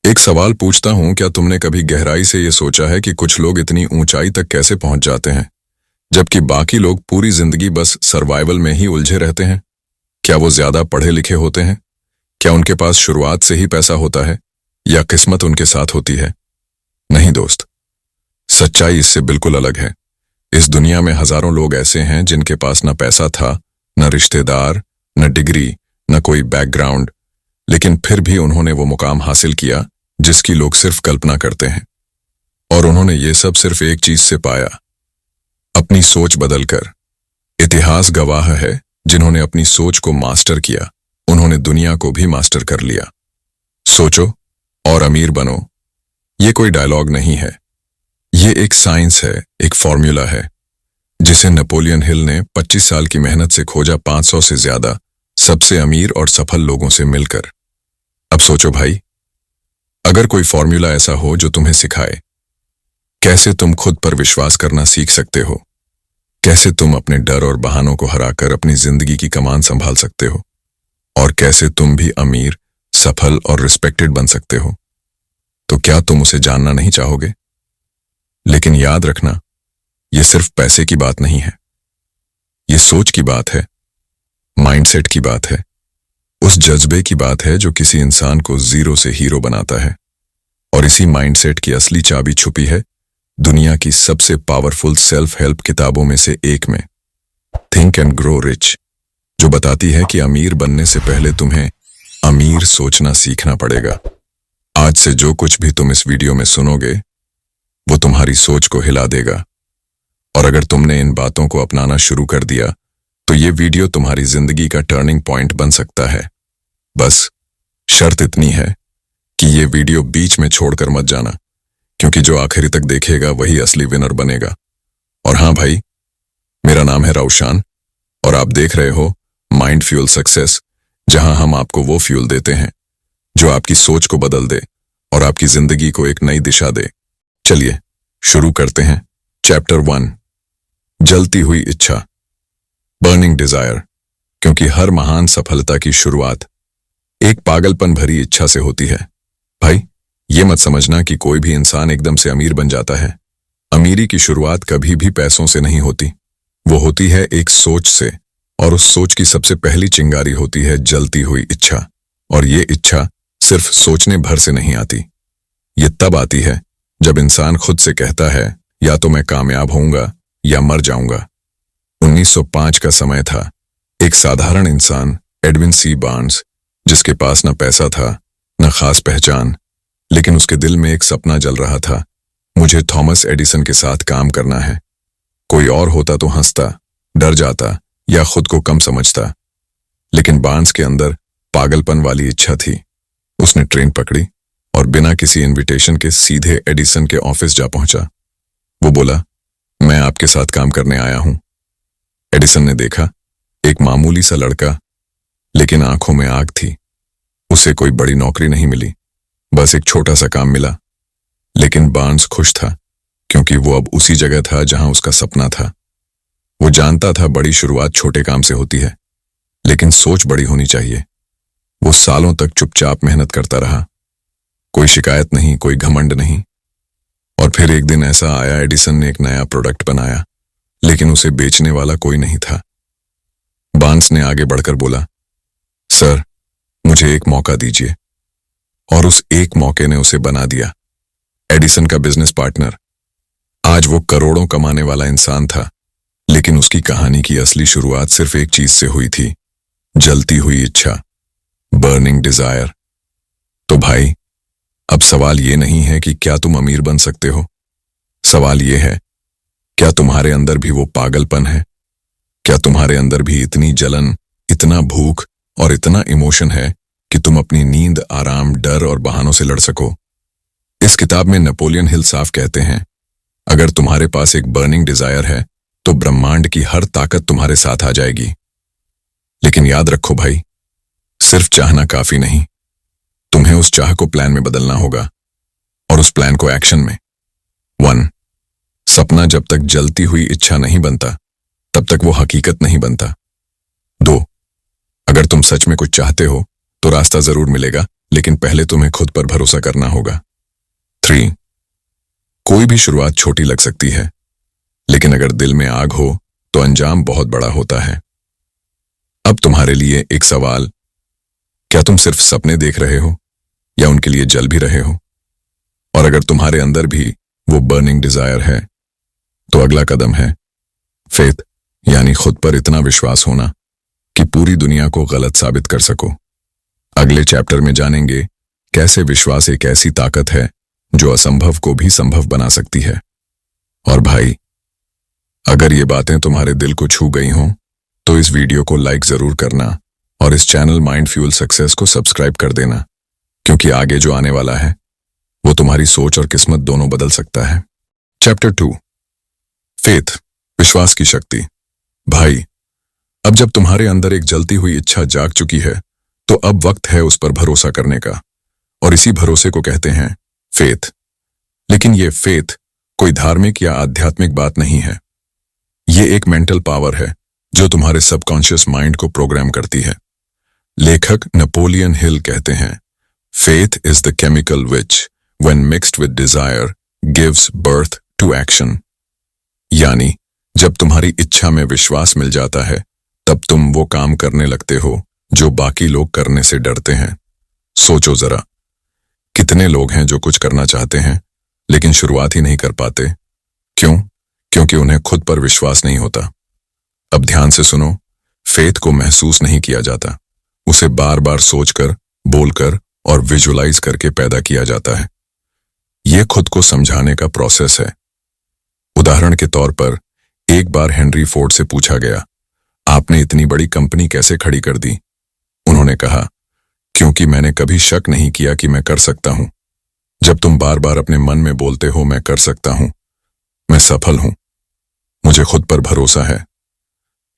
एक सवाल पूछता हूं, क्या तुमने कभी गहराई से ये सोचा है कि कुछ लोग इतनी ऊंचाई तक कैसे पहुंच जाते हैं, जबकि बाकी लोग पूरी जिंदगी बस सर्वाइवल में ही उलझे रहते हैं? क्या वो ज्यादा पढ़े लिखे होते हैं? क्या उनके पास शुरुआत से ही पैसा होता है, या किस्मत उनके साथ होती है? नहीं दोस्त, सच्चाई इससे बिल्कुल अलग है। इस दुनिया में हजारों लोग ऐसे हैं जिनके पास न पैसा था, न रिश्तेदार, न डिग्री, न कोई बैकग्राउंड, लेकिन फिर भी उन्होंने वो मुकाम हासिल किया जिसकी लोग सिर्फ कल्पना करते हैं। और उन्होंने ये सब सिर्फ एक चीज से पाया, अपनी सोच बदलकर। इतिहास गवाह है, जिन्होंने अपनी सोच को मास्टर किया, उन्होंने दुनिया को भी मास्टर कर लिया। सोचो और अमीर बनो, ये कोई डायलॉग नहीं है, ये एक साइंस है, एक फॉर्मूला है, जिसे नेपोलियन हिल ने 25 साल की मेहनत से खोजा, 500 से ज्यादा सबसे अमीर और सफल लोगों से मिलकर। अब सोचो भाई, अगर कोई फॉर्मूला ऐसा हो जो तुम्हें सिखाए कैसे तुम खुद पर विश्वास करना सीख सकते हो, कैसे तुम अपने डर और बहानों को हराकर अपनी जिंदगी की कमान संभाल सकते हो, और कैसे तुम भी अमीर, सफल और रिस्पेक्टेड बन सकते हो, तो क्या तुम उसे जानना नहीं चाहोगे? लेकिन याद रखना, यह सिर्फ पैसे की बात नहीं है, ये सोच की बात है, माइंडसेट की बात है, उस जज्बे की बात है जो किसी इंसान को जीरो से हीरो बनाता है। और इसी माइंडसेट की असली चाबी छुपी है दुनिया की सबसे पावरफुल सेल्फ हेल्प किताबों में से एक में, थिंक एंड ग्रो रिच, जो बताती है कि अमीर बनने से पहले तुम्हें अमीर सोचना सीखना पड़ेगा। आज से जो कुछ भी तुम इस वीडियो में सुनोगे, वो तुम्हारी सोच को हिला देगा। और अगर तुमने इन बातों को अपनाना शुरू कर दिया, तो ये वीडियो तुम्हारी जिंदगी का टर्निंग पॉइंट बन सकता है। बस शर्त इतनी है कि ये वीडियो बीच में छोड़कर मत जाना, क्योंकि जो आखिरी तक देखेगा वही असली विनर बनेगा। और हाँ भाई, मेरा नाम है राउशान, और आप देख रहे हो माइंड फ्यूल सक्सेस, जहां हम आपको वो फ्यूल देते हैं जो आपकी सोच को बदल दे और आपकी जिंदगी को एक नई दिशा दे। चलिए शुरू करते हैं। चैप्टर 1, जलती हुई इच्छा, बर्निंग डिजायर। क्योंकि हर महान सफलता की शुरुआत एक पागलपन भरी इच्छा से होती है। भाई, ये मत समझना कि कोई भी इंसान एकदम से अमीर बन जाता है। अमीरी की शुरुआत कभी भी पैसों से नहीं होती, वो होती है एक सोच से, और उस सोच की सबसे पहली चिंगारी होती है जलती हुई इच्छा। और ये इच्छा सिर्फ सोचने भर से नहीं आती, ये तब आती है जब इंसान खुद से कहता है, या तो मैं कामयाब होऊंगा या मर जाऊंगा। 1905 का समय था। एक साधारण इंसान, एडविन सी बार्न्स, जिसके पास न पैसा था न खास पहचान, लेकिन उसके दिल में एक सपना जल रहा था, मुझे थॉमस एडिसन के साथ काम करना है। कोई और होता तो हंसता, डर जाता या खुद को कम समझता, लेकिन बार्न्स के अंदर पागलपन वाली इच्छा थी। उसने ट्रेन पकड़ी और बिना किसी इनविटेशन के सीधे एडिसन के ऑफिस जा पहुंचा। वो बोला, मैं आपके साथ काम करने आया हूं। एडिसन ने देखा, एक मामूली सा लड़का, लेकिन आंखों में आग थी। उसे कोई बड़ी नौकरी नहीं मिली, बस एक छोटा सा काम मिला। लेकिन बार्न्स खुश था, क्योंकि वो अब उसी जगह था जहां उसका सपना था। वो जानता था बड़ी शुरुआत छोटे काम से होती है, लेकिन सोच बड़ी होनी चाहिए। वो सालों तक चुपचाप मेहनत करता रहा, कोई शिकायत नहीं, कोई घमंड नहीं। और फिर एक दिन ऐसा आया, एडिसन ने एक नया प्रोडक्ट बनाया, लेकिन उसे बेचने वाला कोई नहीं था। बार्न्स ने आगे बढ़कर बोला, सर, मुझे एक मौका दीजिए। और उस एक मौके ने उसे बना दिया एडिसन का बिजनेस पार्टनर। आज वो करोड़ों कमाने वाला इंसान था, लेकिन उसकी कहानी की असली शुरुआत सिर्फ एक चीज से हुई थी, जलती हुई इच्छा, बर्निंग डिजायर। तो भाई, अब सवाल ये नहीं है कि क्या तुम अमीर बन सकते हो, सवाल ये है, क्या तुम्हारे अंदर भी वो पागलपन है? क्या तुम्हारे अंदर भी इतनी जलन, इतना भूख और इतना इमोशन है कि तुम अपनी नींद, आराम, डर और बहानों से लड़ सको? इस किताब में नेपोलियन हिल साफ कहते हैं, अगर तुम्हारे पास एक बर्निंग डिजायर है तो ब्रह्मांड की हर ताकत तुम्हारे साथ आ जाएगी। लेकिन याद रखो भाई, सिर्फ चाहना काफी नहीं, तुम्हें उस चाह को प्लान में बदलना होगा, और उस प्लान को एक्शन में। 1, सपना जब तक जलती हुई इच्छा नहीं बनता, तब तक वो हकीकत नहीं बनता। 2, अगर तुम सच में कुछ चाहते हो तो रास्ता जरूर मिलेगा, लेकिन पहले तुम्हें खुद पर भरोसा करना होगा। 3. कोई भी शुरुआत छोटी लग सकती है, लेकिन अगर दिल में आग हो तो अंजाम बहुत बड़ा होता है। अब तुम्हारे लिए एक सवाल, क्या तुम सिर्फ सपने देख रहे हो या उनके लिए जल भी रहे हो? और अगर तुम्हारे अंदर भी वो बर्निंग डिजायर है, तो अगला कदम है फेथ, यानी खुद पर इतना विश्वास होना कि पूरी दुनिया को गलत साबित कर सको। अगले चैप्टर में जानेंगे कैसे विश्वास एक ऐसी ताकत है जो असंभव को भी संभव बना सकती है। और भाई, अगर ये बातें तुम्हारे दिल को छू गई हों तो इस वीडियो को लाइक जरूर करना और इस चैनल माइंड फ्यूल सक्सेस को सब्सक्राइब कर देना, क्योंकि आगे जो आने वाला है वो तुम्हारी सोच और किस्मत दोनों बदल सकता है। चैप्टर 2, फेथ, विश्वास की शक्ति। भाई, अब जब तुम्हारे अंदर एक जलती हुई इच्छा जाग चुकी है तो अब वक्त है उस पर भरोसा करने का, और इसी भरोसे को कहते हैं फेथ। लेकिन ये फेथ कोई धार्मिक या आध्यात्मिक बात नहीं है। ये एक मेंटल पावर है जो तुम्हारे सबकॉन्शियस माइंड को प्रोग्राम करती है। लेखक नेपोलियन हिल कहते हैं, faith is the chemical which when mixed with desire gives birth to action। यानी जब तुम्हारी इच्छा में विश्वास मिल जाता है तब तुम वो काम करने लगते हो जो बाकी लोग करने से डरते हैं। सोचो जरा, कितने लोग हैं जो कुछ करना चाहते हैं लेकिन शुरुआत ही नहीं कर पाते। क्यों? क्योंकि उन्हें खुद पर विश्वास नहीं होता। अब ध्यान से सुनो, फेथ को महसूस नहीं किया जाता, उसे बार बार सोचकर, बोलकर और विजुलाइज करके पैदा किया जाता है। यह खुद को समझाने का प्रोसेस है। उदाहरण के तौर पर एक बार हेनरी फोर्ड से पूछा गया, आपने इतनी बड़ी कंपनी कैसे खड़ी कर दी? उन्होंने कहा, क्योंकि मैंने कभी शक नहीं किया कि मैं कर सकता हूं। जब तुम बार बार अपने मन में बोलते हो मैं कर सकता हूं, मैं सफल हूं, मुझे खुद पर भरोसा है,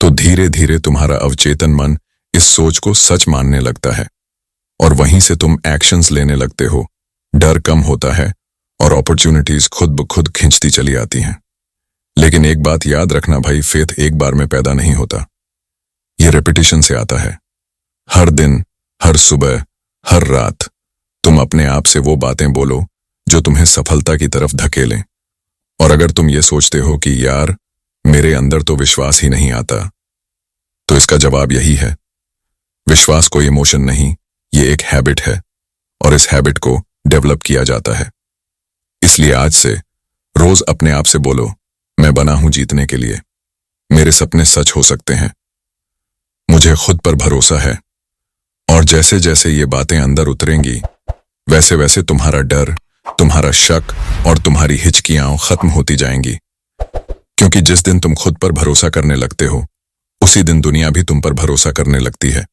तो धीरे धीरे तुम्हारा अवचेतन मन इस सोच को सच मानने लगता है और वहीं से तुम एक्शंस लेने लगते हो। डर कम होता है और अपॉर्चुनिटीज खुद ब खुद खिंचती चली आती हैं। लेकिन एक बात याद रखना भाई, फेथ एक बार में पैदा नहीं होता, यह रेपिटेशन से आता है। हर दिन, हर सुबह, हर रात तुम अपने आप से वो बातें बोलो जो तुम्हें सफलता की तरफ धकेलें। और अगर तुम ये सोचते हो कि यार मेरे अंदर तो विश्वास ही नहीं आता, तो इसका जवाब यही है, विश्वास कोई इमोशन नहीं, ये एक हैबिट है और इस हैबिट को डेवलप किया जाता है। इसलिए आज से रोज अपने आप से बोलो, मैं बना हूं जीतने के लिए, मेरे सपने सच हो सकते हैं, मुझे खुद पर भरोसा है। और जैसे जैसे ये बातें अंदर उतरेंगी वैसे वैसे तुम्हारा डर, तुम्हारा शक और तुम्हारी हिचकियां खत्म होती जाएंगी। क्योंकि जिस दिन तुम खुद पर भरोसा करने लगते हो उसी दिन दुनिया भी तुम पर भरोसा करने लगती है।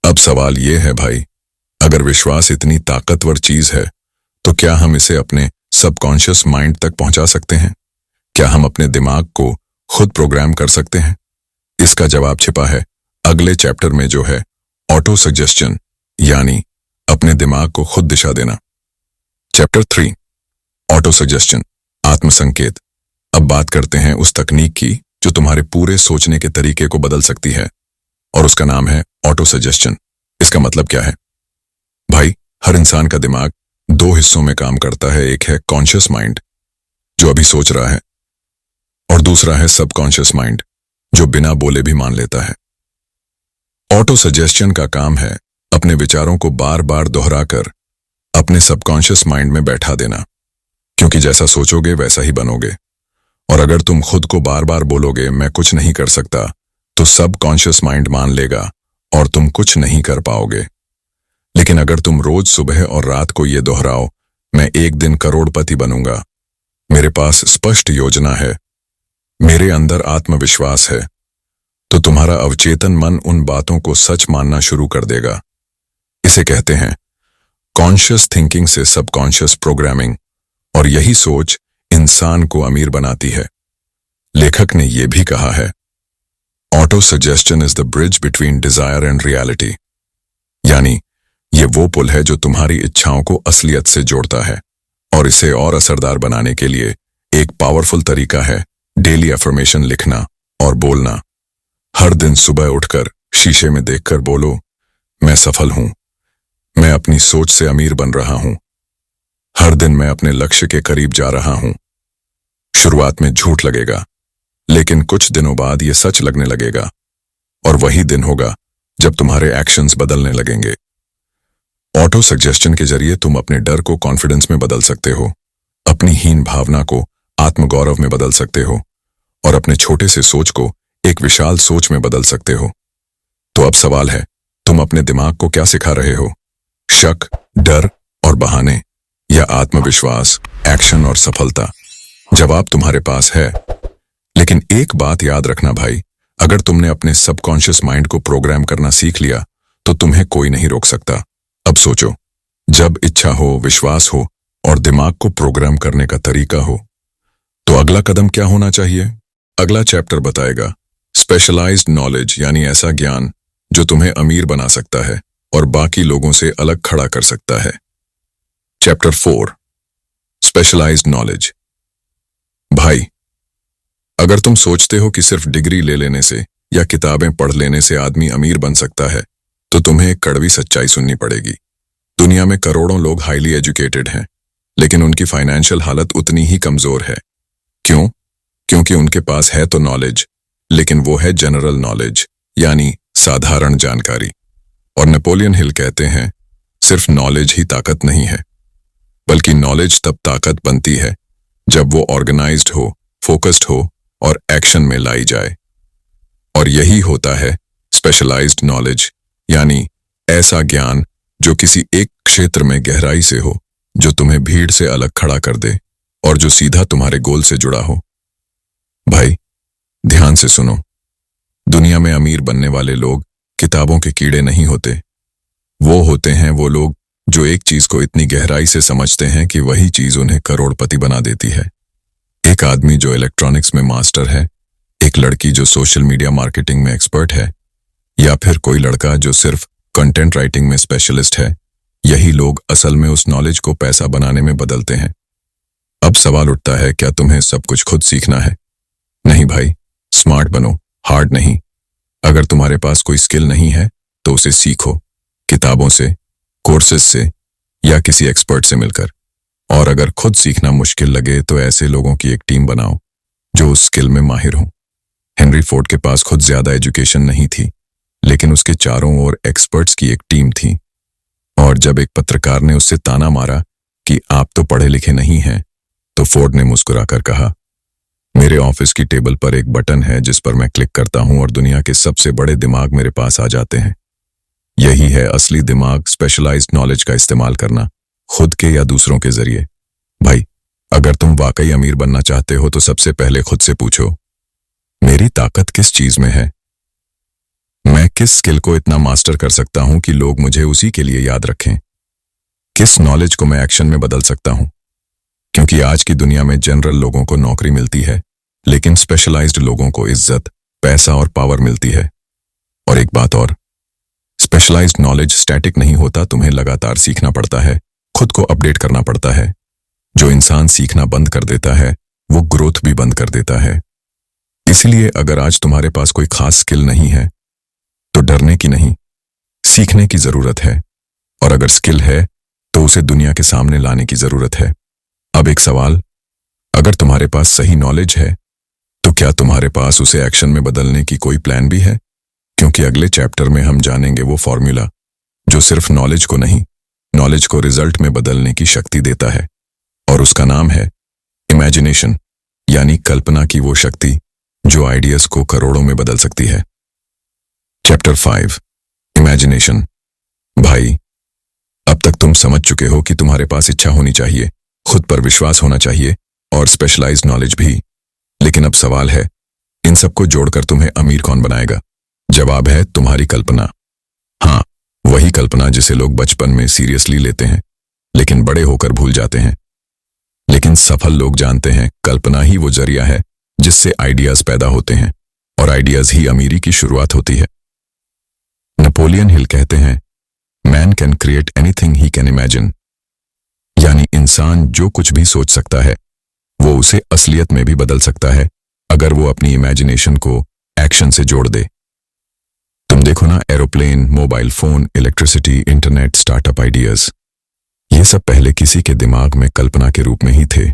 अब सवाल ये है भाई, अगर विश्वास इतनी ताकतवर चीज है तो क्या हम इसे अपने सबकॉन्शियस माइंड तक पहुंचा सकते हैं? क्या हम अपने दिमाग को खुद प्रोग्राम कर सकते हैं? इसका जवाब छिपा है अगले चैप्टर में, जो है ऑटो सजेस्शन, यानी अपने दिमाग को खुद दिशा देना। चैप्टर 3, ऑटो सजेस्शन, आत्मसंकेत। अब बात करते हैं उस तकनीक की जो तुम्हारे पूरे सोचने के तरीके को बदल सकती है, और उसका नाम है ऑटो सजेस्शन। इसका मतलब क्या है? भाई, हर इंसान का दिमाग 2 हिस्सों में काम करता है। एक है कॉन्शियस माइंड जो अभी सोच रहा है, और दूसरा है सबकॉन्शियस माइंड जो बिना बोले भी मान लेता है। ऑटो सजेस्शन का काम है अपने विचारों को बार बार दोहराकर अपने सबकॉन्शियस माइंड में बैठा देना, क्योंकि जैसा सोचोगे वैसा ही बनोगे। और अगर तुम खुद को बार बार बोलोगे मैं कुछ नहीं कर सकता, तो सबकॉन्शियस माइंड मान लेगा और तुम कुछ नहीं कर पाओगे। लेकिन अगर तुम रोज सुबह और रात को ये दोहराओ, मैं एक दिन करोड़पति बनूंगा, मेरे पास स्पष्ट योजना है, मेरे अंदर आत्मविश्वास है, तो तुम्हारा अवचेतन मन उन बातों को सच मानना शुरू कर देगा। इसे कहते हैं कॉन्शियस थिंकिंग से सबकॉन्शियस प्रोग्रामिंग, और यही सोच इंसान को अमीर बनाती है। लेखक ने यह भी कहा है, auto suggestion is the bridge between desire and reality, यानी ये वो पुल है जो तुम्हारी इच्छाओं को असलियत से जोड़ता है। और इसे और असरदार बनाने के लिए एक पावरफुल तरीका है डेली अफर्मेशन लिखना और बोलना। हर दिन सुबह उठकर शीशे में देखकर बोलो, मैं सफल हूं, मैं अपनी सोच से अमीर बन रहा हूं। हर दिन मैं अपने लक्ष्य के करीब जा रहा हूं। शुरुआत में झूठ लगेगा, लेकिन कुछ दिनों बाद यह सच लगने लगेगा, और वही दिन होगा जब तुम्हारे एक्शंस बदलने लगेंगे। ऑटो सजेशन के जरिए तुम अपने डर को कॉन्फिडेंस में बदल सकते हो, अपनी हीन भावना को आत्मगौरव में बदल सकते हो, और अपने छोटे से सोच को एक विशाल सोच में बदल सकते हो। तो अब सवाल है, तुम अपने दिमाग को क्या सिखा रहे हो? शक, डर और बहाने, या आत्मविश्वास, एक्शन और सफलता? जवाब तुम्हारे पास है। लेकिन एक बात याद रखना भाई, अगर तुमने अपने सबकॉन्शियस माइंड को प्रोग्राम करना सीख लिया तो तुम्हें कोई नहीं रोक सकता। अब सोचो, जब इच्छा हो, विश्वास हो और दिमाग को प्रोग्राम करने का तरीका हो, तो अगला कदम क्या होना चाहिए? अगला चैप्टर बताएगा स्पेशलाइज्ड नॉलेज, यानी ऐसा ज्ञान जो तुम्हें अमीर बना सकता है और बाकी लोगों से अलग खड़ा कर सकता है। Chapter 4, specialised knowledge. भाई, अगर तुम सोचते हो कि सिर्फ डिग्री ले लेने से या किताबें पढ़ लेने से आदमी अमीर बन सकता है, तो तुम्हें एक कड़वी सच्चाई सुननी पड़ेगी। दुनिया में करोड़ों लोग हाईली एजुकेटेड हैं, लेकिन उनकी फाइनेंशियल हालत उतनी ही कमजोर है। क्यों? क्योंकि उनके पास है तो नॉलेज, लेकिन वो है जनरल नॉलेज, यानी साधारण जानकारी। और नेपोलियन हिल कहते हैं, सिर्फ नॉलेज ही ताकत नहीं है, बल्कि नॉलेज तब ताकत बनती है जब वो ऑर्गेनाइज्ड हो, फोकस्ड हो और एक्शन में लाई जाए। और यही होता है स्पेशलाइज्ड नॉलेज, यानी ऐसा ज्ञान जो किसी एक क्षेत्र में गहराई से हो, जो तुम्हें भीड़ से अलग खड़ा कर दे और जो सीधा तुम्हारे गोल से जुड़ा हो। भाई, ध्यान से सुनो, दुनिया में अमीर बनने वाले लोग किताबों के कीड़े नहीं होते। वो होते हैं वो लोग जो एक चीज को इतनी गहराई से समझते हैं कि वही चीज उन्हें करोड़पति बना देती है। एक आदमी जो इलेक्ट्रॉनिक्स में मास्टर है, एक लड़की जो सोशल मीडिया मार्केटिंग में एक्सपर्ट है, या फिर कोई लड़का जो सिर्फ कंटेंट राइटिंग में स्पेशलिस्ट है, यही लोग असल में उस नॉलेज को पैसा बनाने में बदलते हैं। अब सवाल उठता है, क्या तुम्हें सब कुछ खुद सीखना है? नहीं भाई, स्मार्ट बनो, हार्ड नहीं। अगर तुम्हारे पास कोई स्किल नहीं है तो उसे सीखो, किताबों से, कोर्सेज से या किसी एक्सपर्ट से मिलकर। और अगर खुद सीखना मुश्किल लगे तो ऐसे लोगों की एक टीम बनाओ जो उस स्किल में माहिर हो। हेनरी फोर्ड के पास खुद ज्यादा एजुकेशन नहीं थी, लेकिन उसके चारों ओर एक्सपर्ट्स की एक टीम थी। और जब एक पत्रकार ने उससे ताना मारा कि आप तो पढ़े लिखे नहीं हैं, तो फोर्ड ने मुस्कुराकर कहा, मेरे ऑफिस की टेबल पर एक बटन है जिस पर मैं क्लिक करता हूं और दुनिया के सबसे बड़े दिमाग मेरे पास आ जाते हैं। यही है असली दिमाग, स्पेशलाइज्ड नॉलेज का इस्तेमाल करना, खुद के या दूसरों के जरिए। भाई, अगर तुम वाकई अमीर बनना चाहते हो तो सबसे पहले खुद से पूछो, मेरी ताकत किस चीज में है? मैं किस स्किल को इतना मास्टर कर सकता हूं कि लोग मुझे उसी के लिए याद रखें? किस नॉलेज को मैं एक्शन में बदल सकता हूं? क्योंकि आज की दुनिया में जनरल लोगों को नौकरी मिलती है, लेकिन स्पेशलाइज्ड लोगों को इज्जत, पैसा और पावर मिलती है। और एक बात और, स्पेशलाइज्ड नॉलेज स्टैटिक नहीं होता, तुम्हें लगातार सीखना पड़ता है, खुद को अपडेट करना पड़ता है। जो इंसान सीखना बंद कर देता है वो ग्रोथ भी बंद कर देता है। इसलिए अगर आज तुम्हारे पास कोई खास स्किल नहीं है तो डरने की नहीं, सीखने की जरूरत है। और अगर स्किल है तो उसे दुनिया के सामने लाने की जरूरत है। अब एक सवाल, अगर तुम्हारे पास सही नॉलेज है तो क्या तुम्हारे पास उसे एक्शन में बदलने की कोई प्लान भी है? क्योंकि अगले चैप्टर में हम जानेंगे वो फॉर्मूला जो सिर्फ नॉलेज को नहीं, नॉलेज को रिजल्ट में बदलने की शक्ति देता है। और उसका नाम है इमेजिनेशन, यानी कल्पना की वो शक्ति जो आइडियाज को करोड़ों में बदल सकती है। Chapter 5, imagination. भाई, अब तक तुम समझ चुके हो कि तुम्हारे पास इच्छा होनी चाहिए, खुद पर विश्वास होना चाहिए और स्पेशलाइज्ड नॉलेज भी। लेकिन अब सवाल है, इन सबको जोड़कर तुम्हें अमीर कौन बनाएगा? जवाब है तुम्हारी कल्पना। हाँ, वही कल्पना जिसे लोग बचपन में सीरियसली लेते हैं लेकिन बड़े होकर भूल जाते हैं। लेकिन सफल लोग जानते हैं कल्पना ही वो जरिया है जिससे आइडियाज पैदा होते हैं, और आइडियाज ही अमीरी की शुरुआत होती है। नेपोलियन हिल कहते हैं, man can create anything he can imagine, यानी इंसान जो कुछ भी सोच सकता है वो उसे असलियत में भी बदल सकता है अगर वो अपनी इमेजिनेशन को एक्शन से जोड़ दे। तुम देखो ना, aeroplane, mobile phone, electricity, internet, startup ideas, ये सब पहले किसी के दिमाग में कल्पना के रूप में ही थे।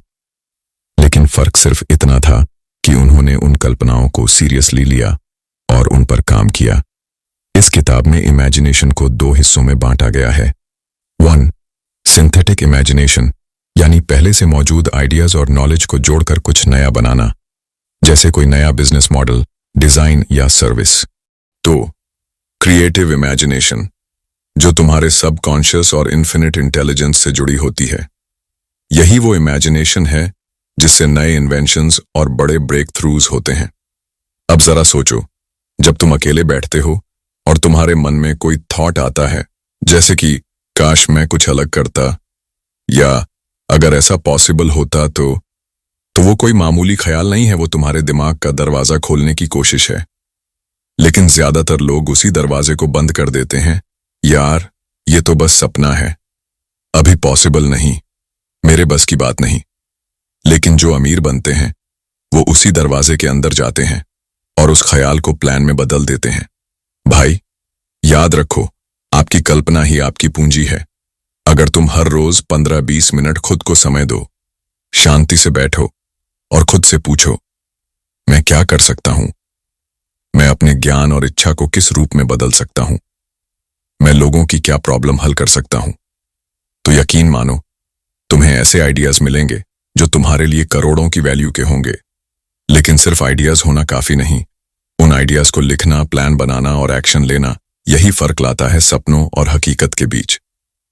लेकिन फर्क सिर्फ इतना था कि उन्होंने उन कल्पनाओं को सीरियसली लिया और उन पर काम किया। इस किताब में इमेजिनेशन को 2 हिस्सों में बांटा गया है। 1. सिंथेटिक इमेजिनेशन, यानी पहले से मौजूद आइडियाज और नॉलेज को जोड़कर कुछ नया बनाना, जैसे कोई नया बिजनेस मॉडल, डिजाइन या सर्विस। 2. क्रिएटिव इमेजिनेशन, जो तुम्हारे सबकॉन्शियस और इन्फिनिट इंटेलिजेंस से जुड़ी होती है। यही वो इमेजिनेशन है जिससे नए इन्वेंशंस और बड़े ब्रेक थ्रूज होते हैं। अब जरा सोचो, जब तुम अकेले बैठते हो और तुम्हारे मन में कोई थॉट आता है, जैसे कि काश मैं कुछ अलग करता, या अगर ऐसा पॉसिबल होता तो वो कोई मामूली ख्याल नहीं है, वो तुम्हारे दिमाग का दरवाजा खोलने की कोशिश है। लेकिन ज्यादातर लोग उसी दरवाजे को बंद कर देते हैं। यार, ये तो बस सपना है, अभी पॉसिबल नहीं, मेरे बस की बात नहीं। लेकिन जो अमीर बनते हैं वो उसी दरवाजे के अंदर जाते हैं और उस ख्याल को प्लान में बदल देते हैं। भाई, याद रखो, आपकी कल्पना ही आपकी पूंजी है। अगर तुम हर रोज 15-20 मिनट खुद को समय दो, शांति से बैठो और खुद से पूछो, मैं क्या कर सकता हूं? मैं अपने ज्ञान और इच्छा को किस रूप में बदल सकता हूं? मैं लोगों की क्या प्रॉब्लम हल कर सकता हूं? तो यकीन मानो, तुम्हें ऐसे आइडियाज मिलेंगे जो तुम्हारे लिए करोड़ों की वैल्यू के होंगे। लेकिन सिर्फ आइडियाज होना काफी नहीं, उन आइडियाज को लिखना, प्लान बनाना और एक्शन लेना, यही फर्क लाता है सपनों और हकीकत के बीच।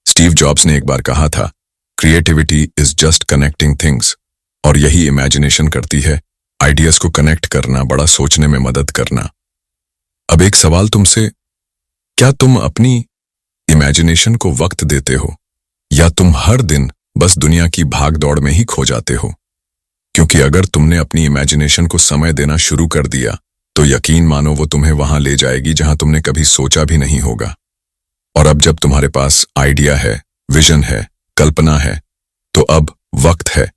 स्टीव जॉब्स ने एक बार कहा था, creativity is just connecting things, और यही इमेजिनेशन करती है, आइडियाज को कनेक्ट करना, बड़ा सोचने में मदद करना। अब एक सवाल तुमसे, क्या तुम अपनी इमेजिनेशन को वक्त देते हो, या तुम हर दिन बस दुनिया की भाग दौड़ में ही खो जाते हो? क्योंकि अगर तुमने अपनी इमेजिनेशन को समय देना शुरू कर दिया तो यकीन मानो वो तुम्हें वहां ले जाएगी जहां तुमने कभी सोचा भी नहीं होगा। और अब जब तुम्हारे पास आइडिया है, विजन है, कल्पना है, तो अब वक्त है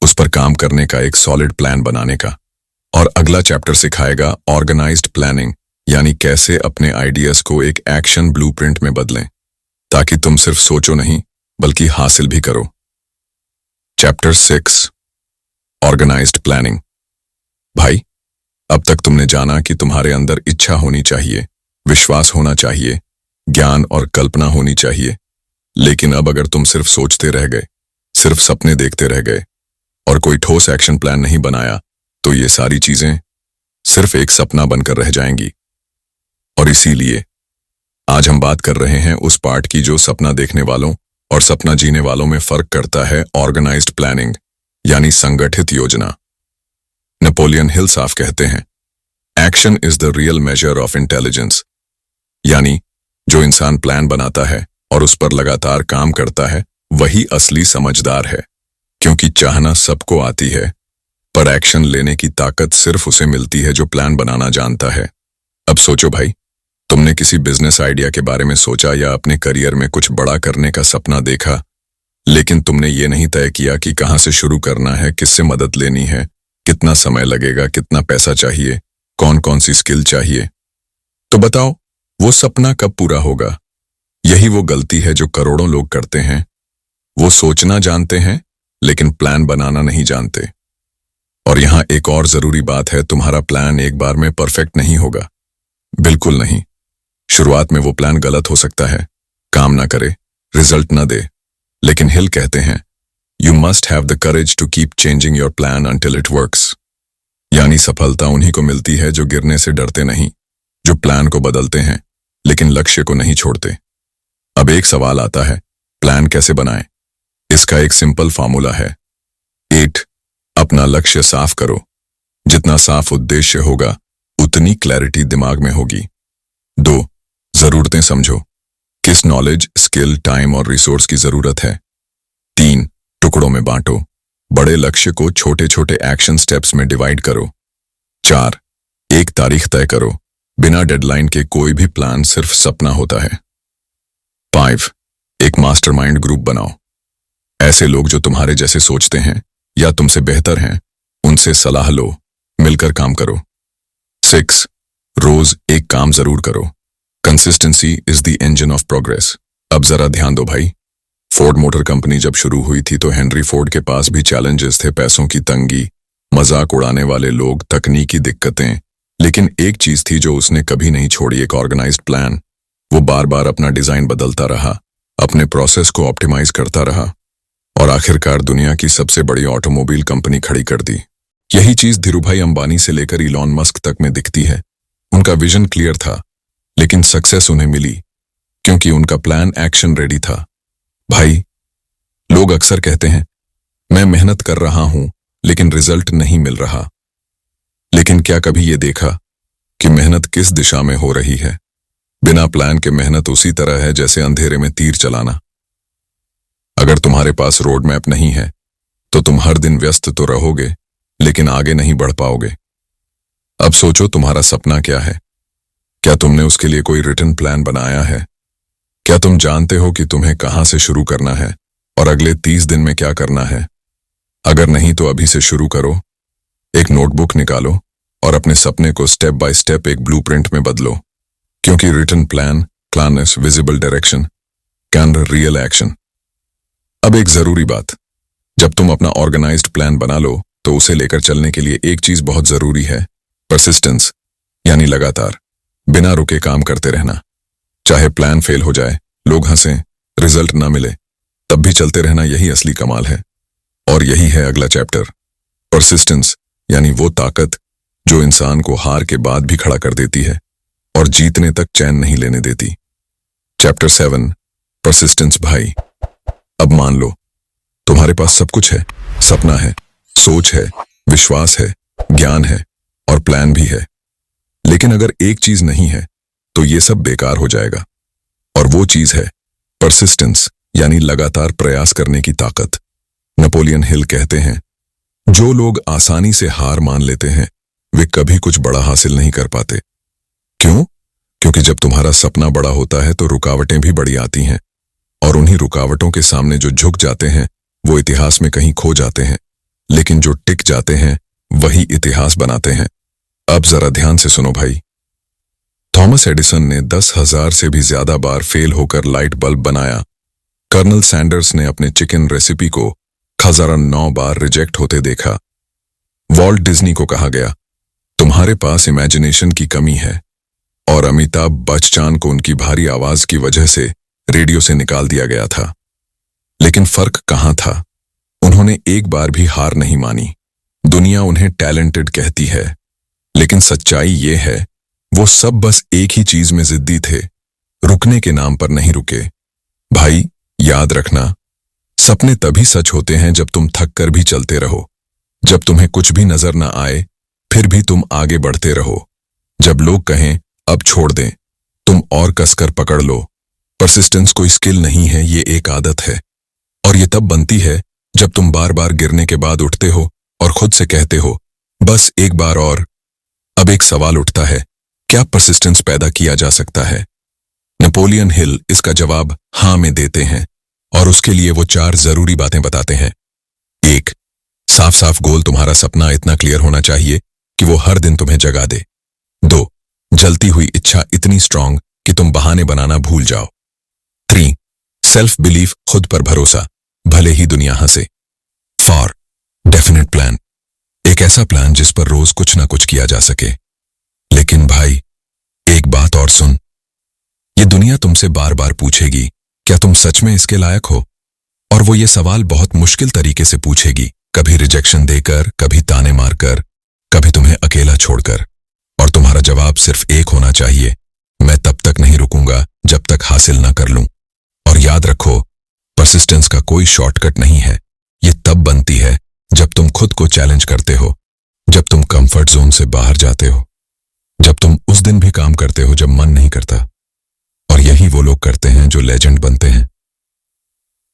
उस पर काम करने का, एक सॉलिड प्लान बनाने का। और अगला चैप्टर सिखाएगा ऑर्गेनाइज्ड प्लानिंग, यानी कैसे अपने आइडियाज को एक एक्शन ब्लूप्रिंट में बदलें, ताकि तुम सिर्फ सोचो नहीं बल्कि हासिल भी करो। Chapter 6, organised planning. भाई, अब तक तुमने जाना कि तुम्हारे अंदर इच्छा होनी चाहिए, विश्वास होना चाहिए, ज्ञान और कल्पना होनी चाहिए। लेकिन अब अगर तुम सिर्फ सोचते रह गए, सिर्फ सपने देखते रह गए और कोई ठोस एक्शन प्लान नहीं बनाया, तो ये सारी चीजें सिर्फ एक सपना बनकर रह जाएंगी। और इसीलिए आज हम बात कर रहे हैं उस पार्ट की जो सपना देखने वालों और सपना जीने वालों में फर्क करता है, ऑर्गेनाइज्ड प्लानिंग, यानी संगठित योजना। नेपोलियन हिल साफ कहते हैं, action is the real measure of intelligence, यानी जो इंसान प्लान बनाता है और उस पर लगातार काम करता है, वही असली समझदार है। क्योंकि चाहना सबको आती है, पर एक्शन लेने की ताकत सिर्फ उसे मिलती है जो प्लान बनाना जानता है। अब सोचो भाई, तुमने किसी बिजनेस आइडिया के बारे में सोचा या अपने करियर में कुछ बड़ा करने का सपना देखा, लेकिन तुमने ये नहीं तय किया कि कहां से शुरू करना है, किससे मदद लेनी है, कितना समय लगेगा, कितना पैसा चाहिए, कौन कौन सी स्किल चाहिए। तो बताओ, वो सपना कब पूरा होगा? यही वो गलती है जो करोड़ों लोग करते हैं। वो सोचना जानते हैं लेकिन प्लान बनाना नहीं जानते। और यहां एक और जरूरी बात है, तुम्हारा प्लान एक बार में परफेक्ट नहीं होगा, बिल्कुल नहीं। शुरुआत में वो प्लान गलत हो सकता है, काम ना करे, रिजल्ट ना दे। लेकिन हिल कहते हैं, you must have the courage to keep changing your plan until it works. यानी सफलता उन्हीं को मिलती है जो गिरने से डरते नहीं, जो प्लान को बदलते हैं लेकिन लक्ष्य को नहीं छोड़ते। अब एक सवाल आता है, प्लान कैसे बनाएं? इसका एक सिंपल फॉर्मूला है। 8, अपना लक्ष्य साफ करो। जितना साफ उद्देश्य होगा उतनी क्लैरिटी दिमाग में होगी। 2, जरूरतें समझो, किस नॉलेज, स्किल, टाइम और रिसोर्स की जरूरत है। 3, टुकड़ों में बांटो, बड़े लक्ष्य को छोटे छोटे एक्शन स्टेप्स में डिवाइड करो। 4, एक तारीख तय करो, बिना डेडलाइन के कोई भी प्लान सिर्फ सपना होता है। 5, एक मास्टरमाइंड ग्रुप बनाओ, ऐसे लोग जो तुम्हारे जैसे सोचते हैं या तुमसे बेहतर हैं, उनसे सलाह लो, मिलकर काम करो। 6, रोज एक काम जरूर करो, consistency is the engine of progress. अब जरा ध्यान दो भाई। फोर्ड मोटर कंपनी जब शुरू हुई थी तो हेनरी फोर्ड के पास भी चैलेंजेस थे, पैसों की तंगी, मजाक उड़ाने वाले लोग, तकनीकी दिक्कतें। लेकिन एक चीज थी जो उसने कभी नहीं छोड़ी, एक ऑर्गेनाइज्ड प्लान। वो बार बार अपना डिजाइन बदलता रहा, अपने प्रोसेस को ऑप्टिमाइज करता रहा और आखिरकार दुनिया की सबसे बड़ी ऑटोमोबाइल कंपनी खड़ी कर दी। यही चीज धीरूभाई अंबानी से लेकर इलॉन मस्क तक में दिखती है। उनका विजन क्लियर था, लेकिन सक्सेस उन्हें मिली क्योंकि उनका प्लान एक्शन रेडी था। भाई, लोग अक्सर कहते हैं मैं मेहनत कर रहा हूं लेकिन रिजल्ट नहीं मिल रहा। लेकिन क्या कभी ये देखा कि मेहनत किस दिशा में हो रही है? बिना प्लान के मेहनत उसी तरह है जैसे अंधेरे में तीर चलाना। अगर तुम्हारे पास रोड मैप नहीं है तो तुम हर दिन व्यस्त तो रहोगे लेकिन आगे नहीं बढ़ पाओगे। अब सोचो, तुम्हारा सपना क्या है? क्या तुमने उसके लिए कोई रिटन प्लान बनाया है? क्या तुम जानते हो कि तुम्हें कहां से शुरू करना है और अगले 30 दिन में क्या करना है? अगर नहीं तो अभी से शुरू करो। एक नोटबुक निकालो और अपने सपने को स्टेप बाय स्टेप एक ब्लूप्रिंट में बदलो, क्योंकि written plan, clearness, visible direction can real action. अब एक जरूरी बात, जब तुम अपना ऑर्गेनाइज्ड प्लान बना लो तो उसे लेकर चलने के लिए एक चीज बहुत जरूरी है, परसिस्टेंस, यानी लगातार बिना रुके काम करते रहना। चाहे प्लान फेल हो जाए, लोग हंसें, रिजल्ट ना मिले, तब भी चलते रहना, यही असली कमाल है। और यही है अगला चैप्टर, परसिस्टेंस, यानी वो ताकत जो इंसान को हार के बाद भी खड़ा कर देती है और जीतने तक चैन नहीं लेने देती। Chapter 7, persistence. भाई, अब मान लो तुम्हारे पास सब कुछ है, सपना है, सोच है, विश्वास है, ज्ञान है और प्लान भी है। लेकिन अगर एक चीज नहीं है तो ये सब बेकार हो जाएगा। और वो चीज है परसिस्टेंस, यानी लगातार प्रयास करने की ताकत। नेपोलियन हिल कहते हैं, जो लोग आसानी से हार मान लेते हैं वे कभी कुछ बड़ा हासिल नहीं कर पाते। क्यों? क्योंकि जब तुम्हारा सपना बड़ा होता है तो रुकावटें भी बड़ी आती हैं, और उन्हीं रुकावटों के सामने जो झुक जाते हैं वो इतिहास में कहीं खो जाते हैं, लेकिन जो टिक जाते हैं वही इतिहास बनाते हैं। अब जरा ध्यान से सुनो भाई। थॉमस एडिसन ने 10,000 से भी ज्यादा बार फेल होकर लाइट बल्ब बनाया। कर्नल सैंडर्स ने अपने चिकन रेसिपी को 1009 बार रिजेक्ट होते देखा। वॉल्ट डिज्नी को कहा गया, तुम्हारे पास इमेजिनेशन की कमी है, और अमिताभ बच्चन को उनकी भारी आवाज की वजह से रेडियो से निकाल दिया गया था। लेकिन फर्क कहां था? उन्होंने एक बार भी हार नहीं मानी। दुनिया उन्हें टैलेंटेड कहती है, लेकिन सच्चाई ये है वो सब बस एक ही चीज में जिद्दी थे, रुकने के नाम पर नहीं रुके। भाई, याद रखना, सपने तभी सच होते हैं जब तुम थक कर भी चलते रहो, जब तुम्हें कुछ भी नजर ना आए फिर भी तुम आगे बढ़ते रहो, जब लोग कहें अब छोड़ दें तुम और कसकर पकड़ लो। परसिस्टेंस कोई स्किल नहीं है, ये एक आदत है, और ये तब बनती है जब तुम बार बार गिरने के बाद उठते हो और खुद से कहते हो बस एक बार और। अब एक सवाल उठता है, क्या परसिस्टेंस पैदा किया जा सकता है? नेपोलियन हिल इसका जवाब हां में देते हैं, और उसके लिए वो 4 जरूरी बातें बताते हैं। 1, साफ साफ गोल, तुम्हारा सपना इतना क्लियर होना चाहिए कि वो हर दिन तुम्हें जगा दे। 2, जलती हुई इच्छा इतनी स्ट्रांग कि तुम बहाने बनाना भूल जाओ। 3, सेल्फ बिलीफ, खुद पर भरोसा, भले ही दुनिया हंसे। 4, डेफिनेट प्लान, एक ऐसा प्लान जिस पर रोज कुछ ना कुछ किया जा सके। लेकिन भाई, एक बात और सुन, ये दुनिया तुमसे बार बार पूछेगी क्या तुम सच में इसके लायक हो? और वो ये सवाल बहुत मुश्किल तरीके से पूछेगी, कभी रिजेक्शन देकर, कभी ताने मारकर, कभी तुम्हें अकेला छोड़कर। और तुम्हारा जवाब सिर्फ एक होना चाहिए, मैं तब तक नहीं रुकूंगा जब तक हासिल ना कर लूं। और याद रखो, परसिस्टेंस का कोई शॉर्टकट नहीं है। ये तब बनती है जब तुम खुद को चैलेंज करते हो, जब तुम कंफर्ट जोन से बाहर जाते हो, जब तुम उस दिन भी काम करते हो जब मन नहीं करता। और यही वो लोग करते हैं जो लेजेंड बनते हैं।